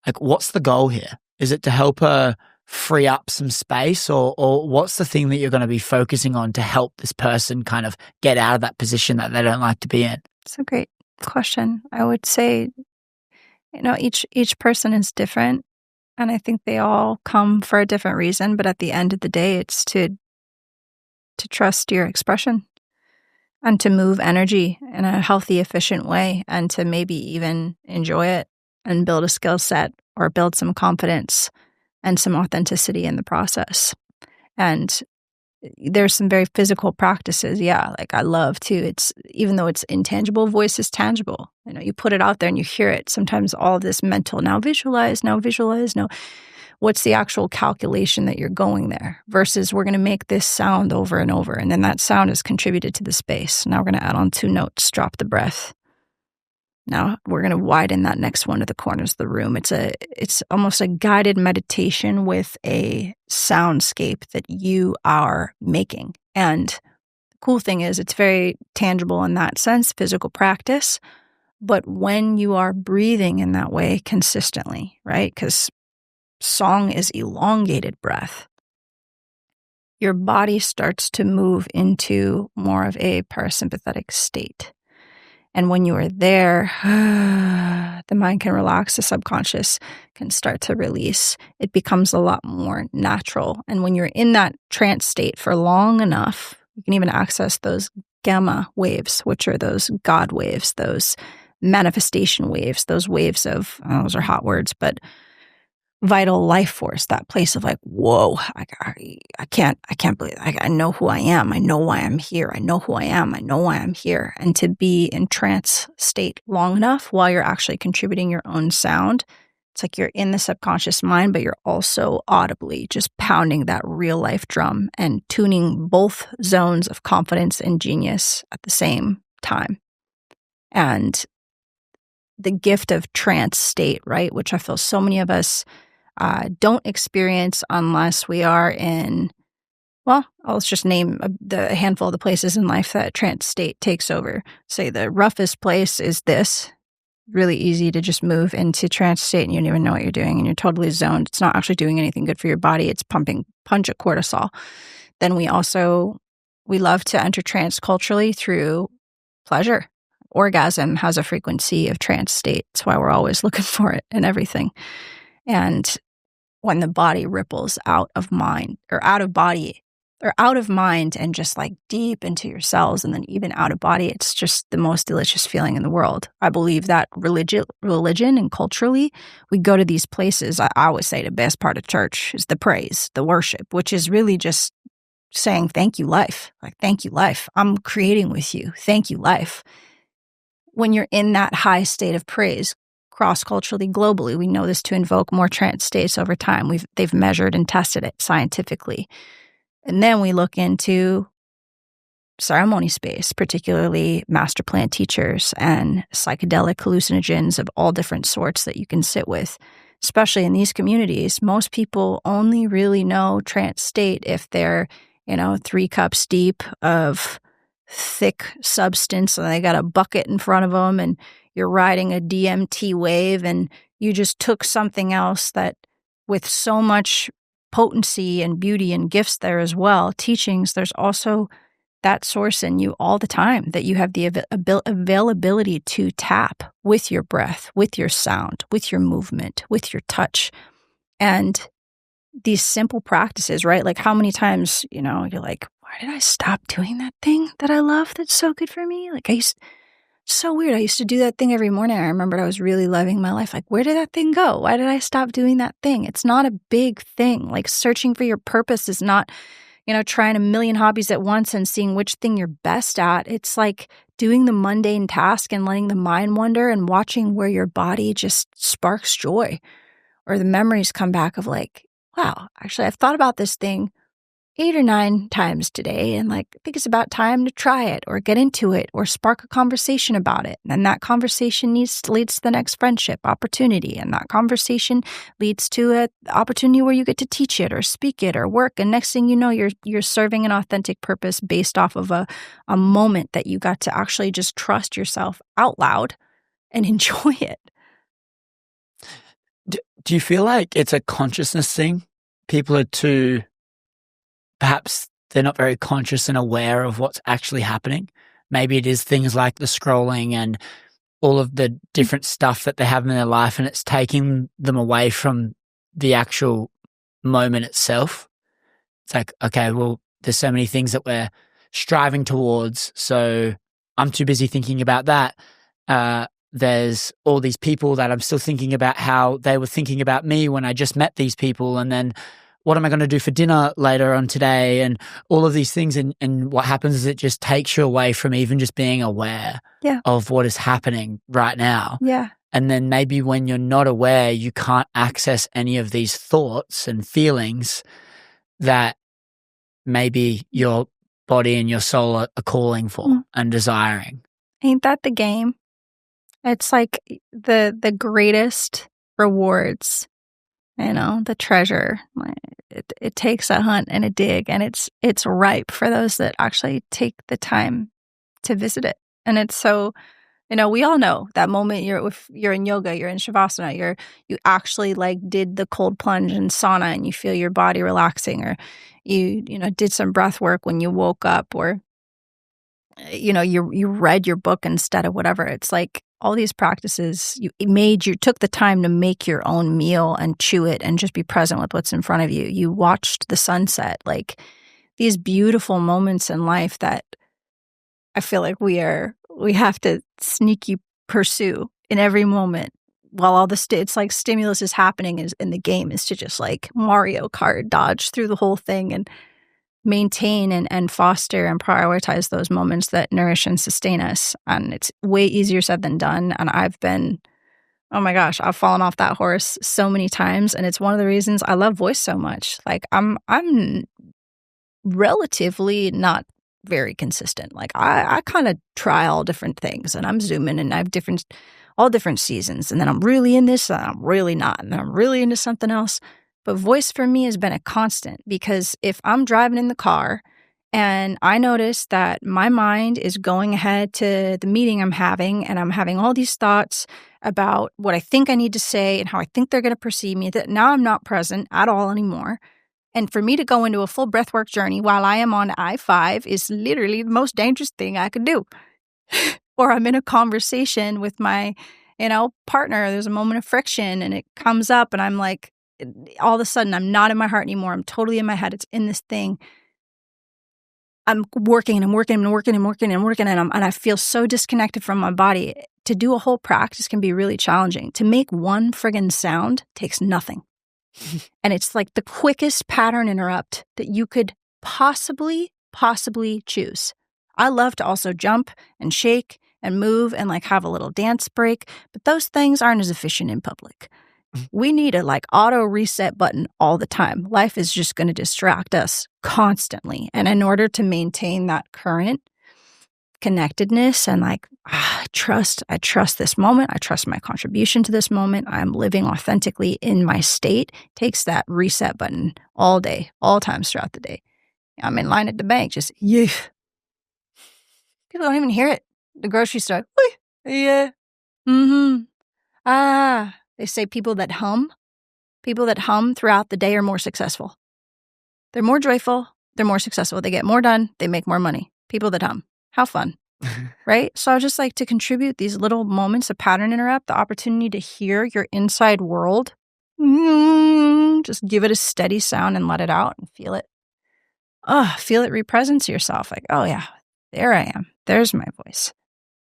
Like, what's the goal here? Is it to help her free up some space, or what's the thing that you're going to be focusing on to help this person kind of get out of that position that they don't like to be in? It's a great question. I would say, each person is different, and I think they all come for a different reason, but at the end of the day, it's to trust your expression and to move energy in a healthy, efficient way, and to maybe even enjoy it and build a skill set or build some confidence and some authenticity in the process. And there's some very physical practices. Yeah, like I love to, it's, even though it's intangible, voice is tangible. You put it out there and you hear it. Sometimes all of this mental, now visualize, what's the actual calculation that you're going there versus we're going to make this sound over and over. And then that sound is contributed to the space. Now we're going to add on 2 notes, drop the breath. Now we're going to widen that next one to the corners of the room. It's almost a guided meditation with a soundscape that you are making. And the cool thing is it's very tangible in that sense, physical practice. But when you are breathing in that way consistently, right? Because song is elongated breath. Your body starts to move into more of a parasympathetic state. And when you are there, the mind can relax, the subconscious can start to release. It becomes a lot more natural. And when you're in that trance state for long enough, you can even access those gamma waves, which are those God waves, those manifestation waves, those waves of, those are hot words, but vital life force, that place of like, whoa, I can't believe it. I know who I am. I know why I'm here. I know who I am. I know why I'm here. And to be in trance state long enough while you're actually contributing your own sound, it's like you're in the subconscious mind, but you're also audibly just pounding that real life drum and tuning both zones of confidence and genius at the same time. And the gift of trance state, right, which I feel so many of us don't experience unless we are in, well, let's just name a handful of the places in life that trance state takes over. Say the roughest place is this. Really easy to just move into trance state and you don't even know what you're doing and you're totally zoned. It's not actually doing anything good for your body. It's pumping punch of cortisol. Then we love to enter trance culturally through pleasure. orgasm has a frequency of trance state. That's why we're always looking for it in everything. And when the body ripples out of mind or out of body or out of mind and just like deep into your cells and then even out of body, it's just the most delicious feeling in the world. I believe that religion and culturally, we go to these places. I always say the best part of church is the praise, the worship, which is really just saying, thank you, life. Like, thank you, life. I'm creating with you. Thank you, life. When you're in that high state of praise, cross-culturally, globally, we know this to invoke more trance states over time. They've measured and tested it scientifically. And then we look into ceremony space, particularly master plan teachers and psychedelic hallucinogens of all different sorts that you can sit with. Especially in these communities, most people only really know trance state if they're, 3 cups deep of thick substance and they got a bucket in front of them and you're riding a DMT wave and you just took something else that with so much potency and beauty and gifts there as well, teachings, there's also that source in you all the time that you have the availability to tap with your breath, with your sound, with your movement, with your touch. And these simple practices, right? Like how many times, you're like, why did I stop doing that thing that I love that's so good for me? Like so weird. I used to do that thing every morning. I remembered I was really loving my life. Like, where did that thing go? Why did I stop doing that thing? It's not a big thing. Like searching for your purpose is not, trying a million hobbies at once and seeing which thing you're best at. It's like doing the mundane task and letting the mind wander and watching where your body just sparks joy or the memories come back of like, wow, actually, I've thought about this thing 8 or 9 times today, and like, I think it's about time to try it or get into it or spark a conversation about it. And that conversation leads to the next friendship opportunity. And that conversation leads to an opportunity where you get to teach it or speak it or work. And next thing you know, you're serving an authentic purpose based off of a moment that you got to actually just trust yourself out loud and enjoy it. Do you feel like it's a consciousness thing? People are too, perhaps they're not very conscious and aware of what's actually happening. Maybe it is things like the scrolling and all of the different stuff that they have in their life, and it's taking them away from the actual moment itself. It's like, okay, well, there's so many things that we're striving towards, so I'm too busy thinking about that. There's all these people that I'm still thinking about how they were thinking about me when I just met these people, and then what am I going to do for dinner later on today, and all of these things. And what happens is it just takes you away from even just being aware of what is happening right now. Yeah. And then maybe when you're not aware, you can't access any of these thoughts and feelings that maybe your body and your soul are calling for and desiring. Ain't that the game? It's like the greatest rewards, the treasure. It takes a hunt and a dig, and it's ripe for those that actually take the time to visit it. And it's so, we all know that moment if you're in yoga, you're in shavasana, you actually like did the cold plunge in sauna and you feel your body relaxing, or you did some breath work when you woke up, or you read your book instead of whatever. It's like all these practices, you took the time to make your own meal and chew it and just be present with what's in front of you. You watched the sunset, like these beautiful moments in life that I feel like we have to sneaky pursue in every moment while all it's like stimulus is happening in the game is to just like Mario Kart dodge through the whole thing and maintain and foster and prioritize those moments that nourish and sustain us. And it's way easier said than done. And I've been, oh my gosh, I've fallen off that horse so many times. And it's one of the reasons I love voice so much. Like I'm relatively not very consistent. Like I kind of try all different things, and I'm zooming and I have all different seasons. And then I'm really in this and I'm really not. And then I'm really into something else. But voice for me has been a constant, because if I'm driving in the car and I notice that my mind is going ahead to the meeting I'm having and I'm having all these thoughts about what I think I need to say and how I think they're going to perceive me, that now I'm not present at all anymore. And for me to go into a full breathwork journey while I am on I-5 is literally the most dangerous thing I could do. or I'm in a conversation with my, partner. There's a moment of friction and it comes up and I'm like, all of a sudden I'm not in my heart anymore. I'm totally in my head. It's in this thing. I'm working and I'm working and working and working and working and I feel so disconnected from my body. To do a whole practice can be really challenging. To make one friggin' sound takes nothing. And it's like the quickest pattern interrupt that you could possibly choose. I love to also jump and shake and move and like have a little dance break, but those things aren't as efficient in public. We need a like auto reset button all the time. Life is just going to distract us constantly. And in order to maintain that current connectedness and like, I trust this moment. I trust my contribution to this moment. I'm living authentically in my state. Takes that reset button all day, all times throughout the day. I'm in line at the bank, just, yeah. People don't even hear it. The grocery store, yeah. Mm-hmm. They say people that hum throughout the day are more successful. They're more joyful. They're more successful. They get more done. They make more money. People that hum. How fun. Right? So I just like to contribute these little moments of pattern interrupt, the opportunity to hear your inside world. Just give it a steady sound and let it out and feel it. Feel it represents yourself. Like, oh yeah, there I am. There's my voice.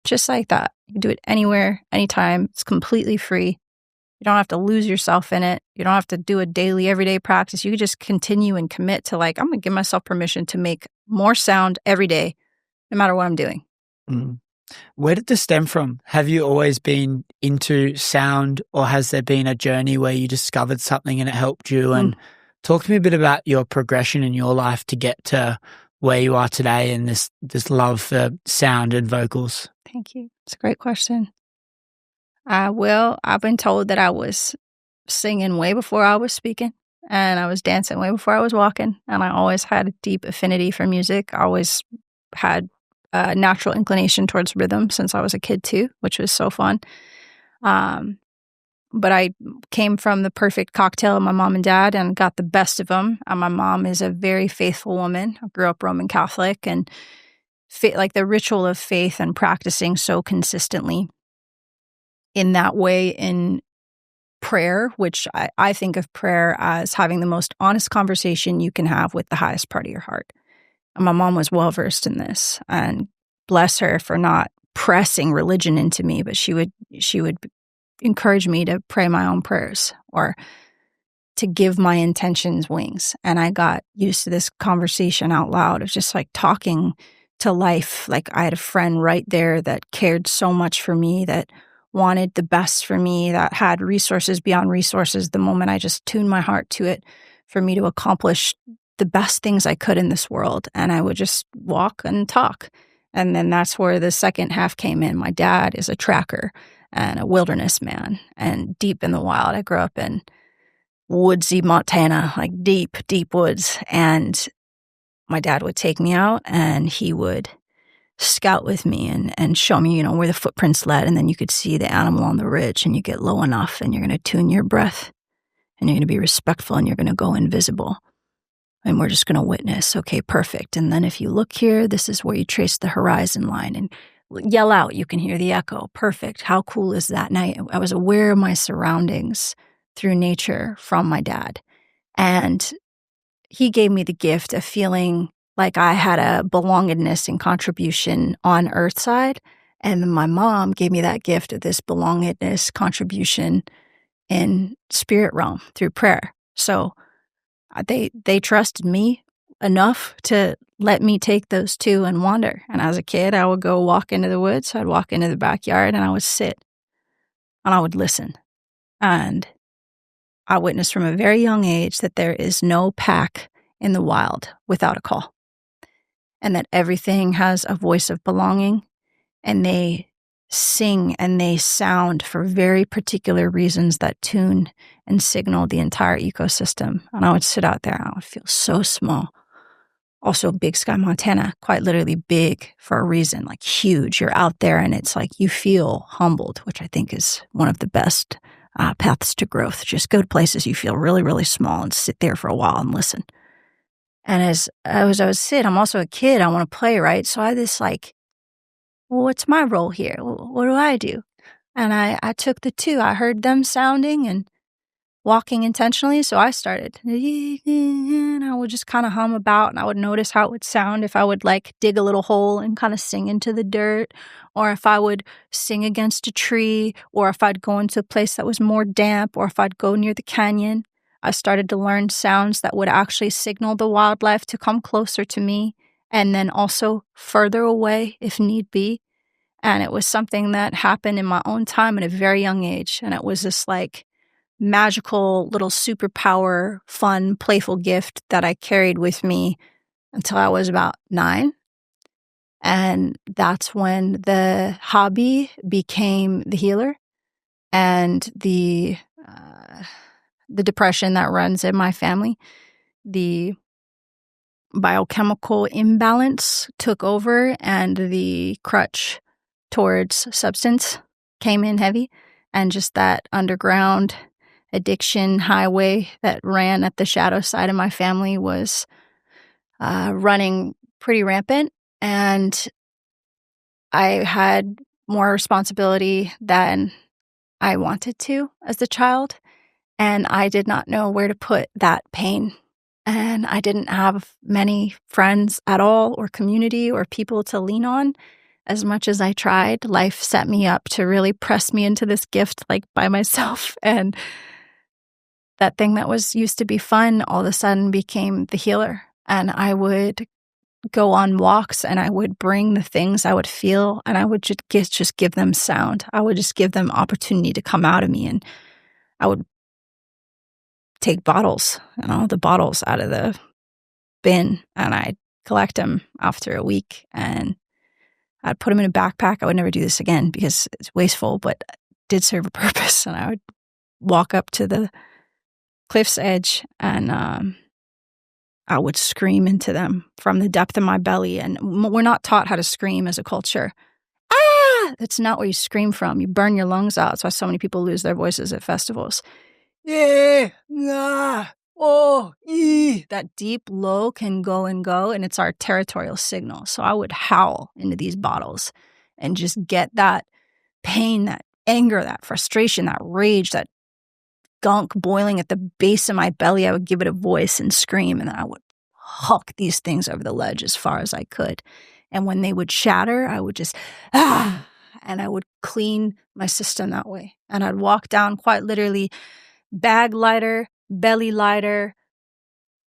Just like that. You can do it anywhere, anytime. It's completely free. You don't have to lose yourself in it. You don't have to do a daily, everyday practice. You can just continue and commit to like, I'm going to give myself permission to make more sound every day, no matter what I'm doing. Mm. Where did this stem from? Have you always been into sound, or has there been a journey where you discovered something and it helped you? And talk to me a bit about your progression in your life to get to where you are today and this love for sound and vocals. Thank you. It's a great question. I've been told that I was singing way before I was speaking, and I was dancing way before I was walking, and I always had a deep affinity for music. I always had a natural inclination towards rhythm since I was a kid too, which was so fun. But I came from the perfect cocktail of my mom and dad and got the best of them. My mom is a very faithful woman. I grew up Roman Catholic, and like the ritual of faith and practicing so consistently in that way in prayer, which I think of prayer as having the most honest conversation you can have with the highest part of your heart. And my mom was well-versed in this, and bless her for not pressing religion into me, but she would encourage me to pray my own prayers or to give my intentions wings. And I got used to this conversation out loud of just like talking to life. Like I had a friend right there that cared so much for me, that wanted the best for me, that had resources beyond resources the moment I just tuned my heart to it for me to accomplish the best things I could in this world. And I would just walk and talk. And then that's where the second half came in. My dad is a tracker and a wilderness man and deep in the wild. I grew up in woodsy Montana, like deep, deep woods. And my dad would take me out and he would scout with me and show me, where the footprints led. And then you could see the animal on the ridge, and you get low enough and you're going to tune your breath and you're going to be respectful and you're going to go invisible. And we're just going to witness. Okay, perfect. And then if you look here, this is where you trace the horizon line and yell out. You can hear the echo. Perfect. How cool is that? And I was aware of my surroundings through nature from my dad. And he gave me the gift of feeling like I had a belongingness and contribution on earth side. And then my mom gave me that gift of this belongingness, contribution in spirit realm through prayer. So they trusted me enough to let me take those two and wander. And as a kid, I would go walk into the woods. I'd walk into the backyard and I would sit and I would listen. And I witnessed from a very young age that there is no pack in the wild without a call, and that everything has a voice of belonging, and they sing and they sound for very particular reasons that tune and signal the entire ecosystem. And I would sit out there and I would feel so small. Also, Big Sky, Montana, quite literally big for a reason, like huge. You're out there and it's like you feel humbled, which I think is one of the best paths to growth. Just go to places you feel really, really small and sit there for a while and listen. And as I would sit, I'm also a kid. I want to play, right? So I had this like well, what's my role here? What do I do? And I took the two. I heard them sounding and walking intentionally, so I started. And I would just kind of hum about, and I would notice how it would sound if I would like dig a little hole and kind of sing into the dirt, or if I would sing against a tree, or if I'd go into a place that was more damp, or if I'd go near the canyon. I started to learn sounds that would actually signal the wildlife to come closer to me, and then also further away if need be. And it was something that happened in my own time at a very young age. And it was this like magical little superpower, fun, playful gift that I carried with me until I was about 9. And that's when the hobby became the healer, and the depression that runs in my family, the biochemical imbalance took over, and the crutch towards substance came in heavy, and just that underground addiction highway that ran at the shadow side of my family was running pretty rampant. And I had more responsibility than I wanted to as a child, and I did not know where to put that pain. And I didn't have many friends at all, or community, or people to lean on. As much as I tried, life set me up to really press me into this gift like by myself. And that thing that was used to be fun all of a sudden became the healer. And I would go on walks, and I would bring the things I would feel, and I would just give them sound. I would just give them opportunity to come out of me. And I would take bottles, the bottles out of the bin, and I'd collect them after a week, and I'd put them in a backpack. I would never do this again because it's wasteful, but it did serve a purpose. And I would walk up to the cliff's edge, and I would scream into them from the depth of my belly. And we're not taught how to scream as a culture. Ah! That's not where you scream from. You burn your lungs out. That's why so many people lose their voices at festivals. Yeah, nah, oh, that deep low can go and go, and it's our territorial signal. So I would howl into these bottles and just get that pain, that anger, that frustration, that rage, that gunk boiling at the base of my belly. I would give it a voice and scream, and then I would huck these things over the ledge as far as I could. And when they would shatter, I would just, and I would clean my system that way. And I'd walk down quite literally bag lighter, belly lighter,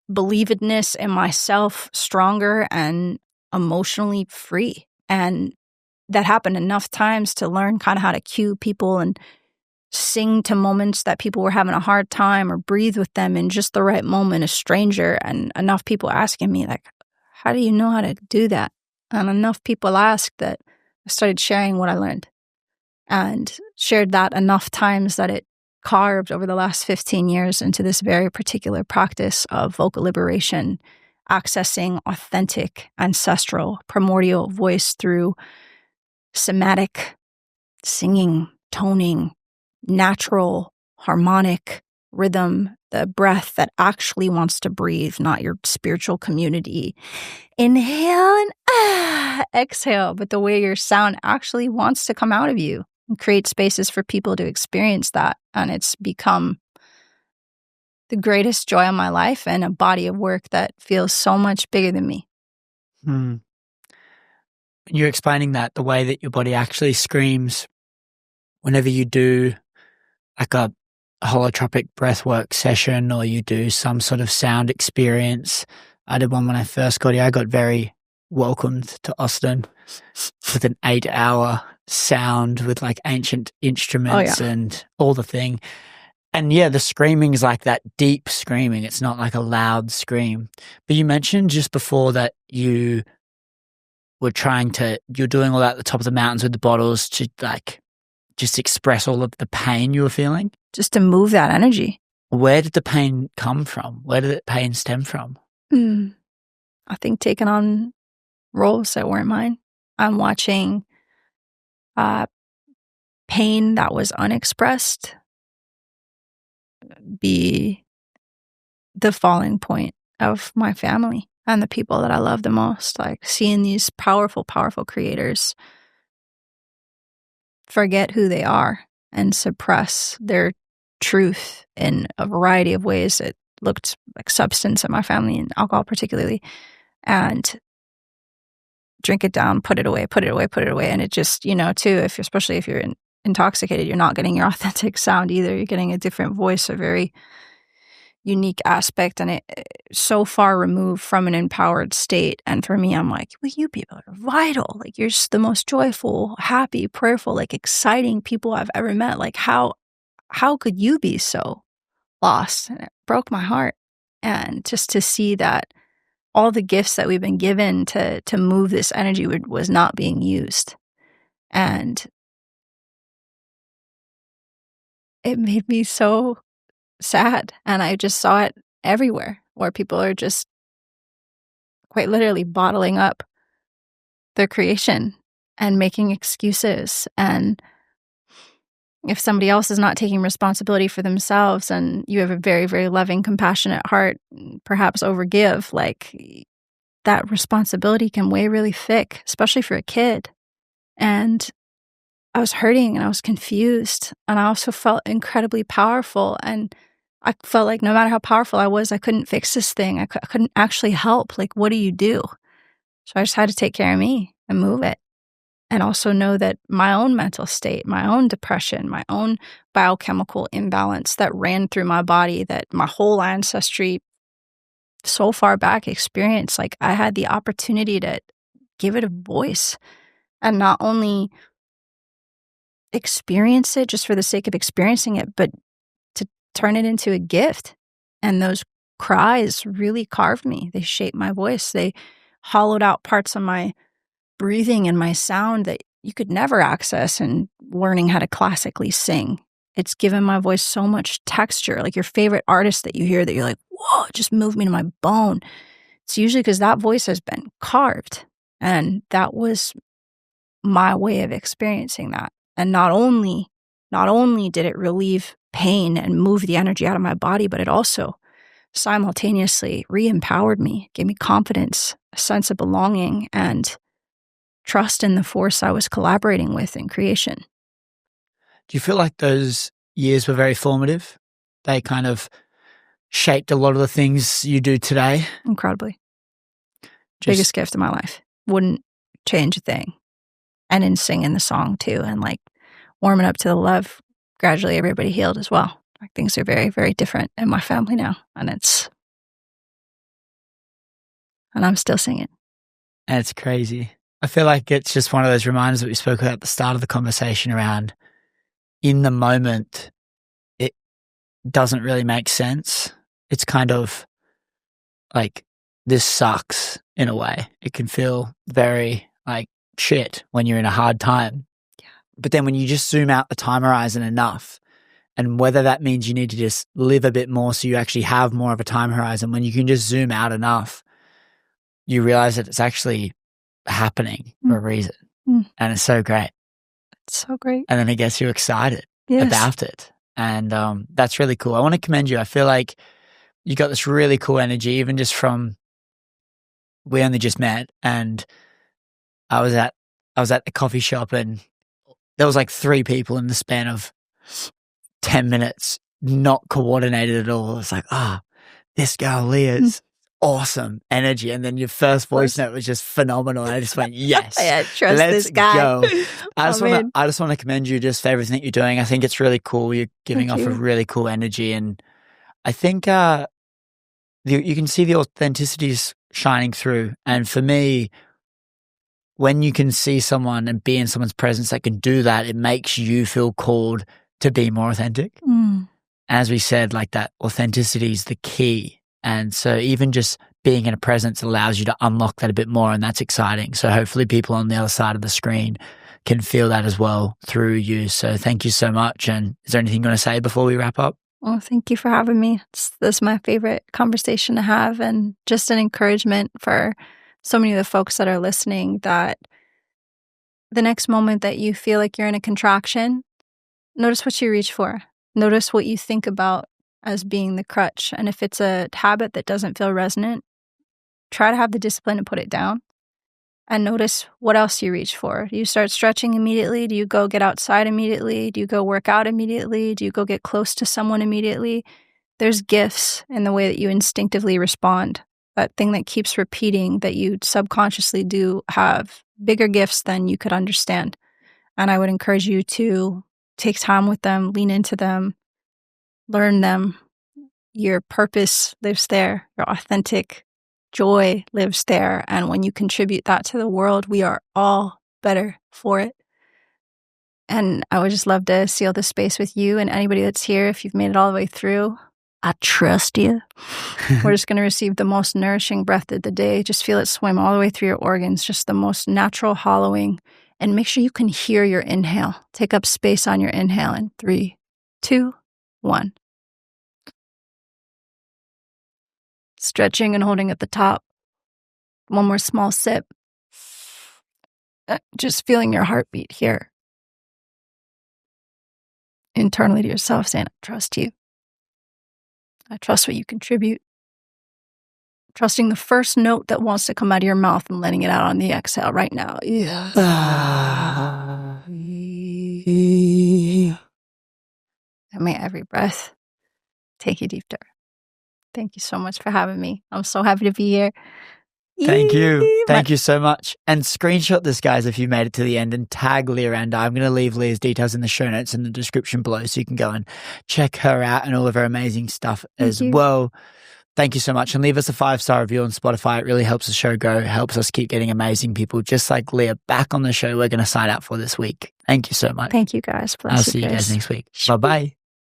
believedness in myself stronger, and emotionally free. And that happened enough times to learn kind of how to cue people and sing to moments that people were having a hard time, or breathe with them in just the right moment, a stranger, and enough people asking me, like, how do you know how to do that? And enough people asked that I started sharing what I learned, and shared that enough times that it carved over the last 15 years into this very particular practice of vocal liberation, accessing authentic, ancestral, primordial voice through somatic singing, toning, natural, harmonic rhythm, the breath that actually wants to breathe, not your spiritual community. Inhale and exhale, but the way your sound actually wants to come out of you, and create spaces for people to experience that. And it's become the greatest joy of my life, and a body of work that feels so much bigger than me. You're explaining that the way that your body actually screams whenever you do like a holotropic breathwork session, or you do some sort of sound experience. I did one when I first got here. I got very welcomed to Austin with an 8-hour sound with like ancient instruments and all the thing. And yeah, the screaming is like that deep screaming. It's not like a loud scream. But you mentioned just before that you were you're doing all that at the top of the mountains with the bottles to like just express all of the pain you were feeling. Just to move that energy. Where did the pain come from? Where did the pain stem from? I think taking on roles that weren't mine. I'm watching pain that was unexpressed be the falling point of my family and the people that I love the most. Like seeing these powerful, powerful creators forget who they are and suppress their truth in a variety of ways. It looked like substance in my family, and alcohol particularly, and drink it down, put it away, put it away, put it away. And it just, too, especially if you're intoxicated, you're not getting your authentic sound either. You're getting a different voice, a very unique aspect, and it's so far removed from an empowered state. And for me, I'm like, well, you people are vital. Like, you're just the most joyful, happy, prayerful, like exciting people I've ever met. Like, how could you be so lost? And it broke my heart. And just to see that all the gifts that we've been given to move this energy was not being used. And it made me so sad. And I just saw it everywhere, where people are just quite literally bottling up their creation and making excuses. And if somebody else is not taking responsibility for themselves, and you have a very, very loving, compassionate heart, perhaps overgive, like, that responsibility can weigh really thick, especially for a kid. And I was hurting and I was confused, and I also felt incredibly powerful. And I felt like no matter how powerful I was, I couldn't fix this thing. I couldn't actually help. Like, what do you do? So I just had to take care of me and move it. And also know that my own mental state, my own depression, my own biochemical imbalance that ran through my body, that my whole ancestry so far back experienced, like, I had the opportunity to give it a voice, and not only experience it just for the sake of experiencing it, but to turn it into a gift. And those cries really carved me. They shaped my voice. They hollowed out parts of my breathing and my sound that you could never access in learning how to classically sing. It's given my voice so much texture. Like, your favorite artist that you hear that you're like, whoa, it just moved me to my bone. It's usually because that voice has been carved. And that was my way of experiencing that. And not only did it relieve pain and move the energy out of my body, but it also simultaneously re-empowered me, gave me confidence, a sense of belonging, and trust in the force I was collaborating with in creation. Do you feel like those years were very formative? They kind of shaped a lot of the things you do today? Incredibly. Biggest gift of my life. Wouldn't change a thing. And in singing the song too, and like warming up to the love, gradually everybody healed as well. Like, things are very, very different in my family now. And I'm still singing. And it's crazy. I feel like it's just one of those reminders that we spoke about at the start of the conversation around, in the moment, it doesn't really make sense. It's kind of like, this sucks in a way. It can feel very like shit when you're in a hard time. Yeah. But then when you just zoom out the time horizon enough, and whether that means you need to just live a bit more so you actually have more of a time horizon, when you can just zoom out enough, you realize that it's actually happening for a reason. And it's so great. It's so great. And then it gets you excited about it. And that's really cool. I want to commend you. I feel like you got this really cool energy, even just from, we only just met, and I was at the coffee shop, and there was like 3 people in the span of 10 minutes, not coordinated at all. It's like, this girl Leah's awesome energy. And then your first voice note was just phenomenal. I just went, yes, I trust let's this guy. go. I just want to commend you just for everything that you're doing. I think it's really cool. You're giving off a really cool energy, and I think you can see the authenticities shining through. And for me, when you can see someone and be in someone's presence that can do that, it makes you feel called to be more authentic. As we said, like, that authenticity is the key. And so even just being in a presence allows you to unlock that a bit more, and that's exciting. So hopefully people on the other side of the screen can feel that as well through you. So thank you so much. And is there anything you want to say before we wrap up? Well, thank you for having me. This is my favorite conversation to have, and just an encouragement for so many of the folks that are listening, that the next moment that you feel like you're in a contraction, notice what you reach for. Notice what you think about as being the crutch. And if it's a habit that doesn't feel resonant, try to have the discipline to put it down and notice what else you reach for. Do you start stretching immediately? Do you go get outside immediately? Do you go work out immediately? Do you go get close to someone immediately? There's gifts in the way that you instinctively respond. That thing that keeps repeating that you subconsciously do have bigger gifts than you could understand. And I would encourage you to take time with them, lean into them, learn them. Your purpose lives there. Your authentic joy lives there. And when you contribute that to the world, we are all better for it. And I would just love to seal this space with you and anybody that's here. If you've made it all the way through, I trust you. We're just going to receive the most nourishing breath of the day. Just feel it swim all the way through your organs, just the most natural hollowing. And make sure you can hear your inhale. Take up space on your inhale in 3, 2, 1. Stretching and holding at the top. One more small sip. Just feeling your heartbeat here. Internally to yourself saying, I trust you. I trust what you contribute. Trusting the first note that wants to come out of your mouth and letting it out on the exhale right now. Yeah. And may every breath take you deeper. Thank you so much for having me. I'm so happy to be here. Thank you. Thank you so much. And screenshot this, guys, if you made it to the end, and tag Leah and I'm going to leave Leah's details in the show notes in the description below so you can go and check her out and all of her amazing stuff as well. Thank you so much. And leave us a 5-star review on Spotify. It really helps the show grow, helps us keep getting amazing people just like Leah back on the show we're going to sign up for this week. Thank you so much. Thank you, guys. Bless I'll see you guys next week. Bye-bye.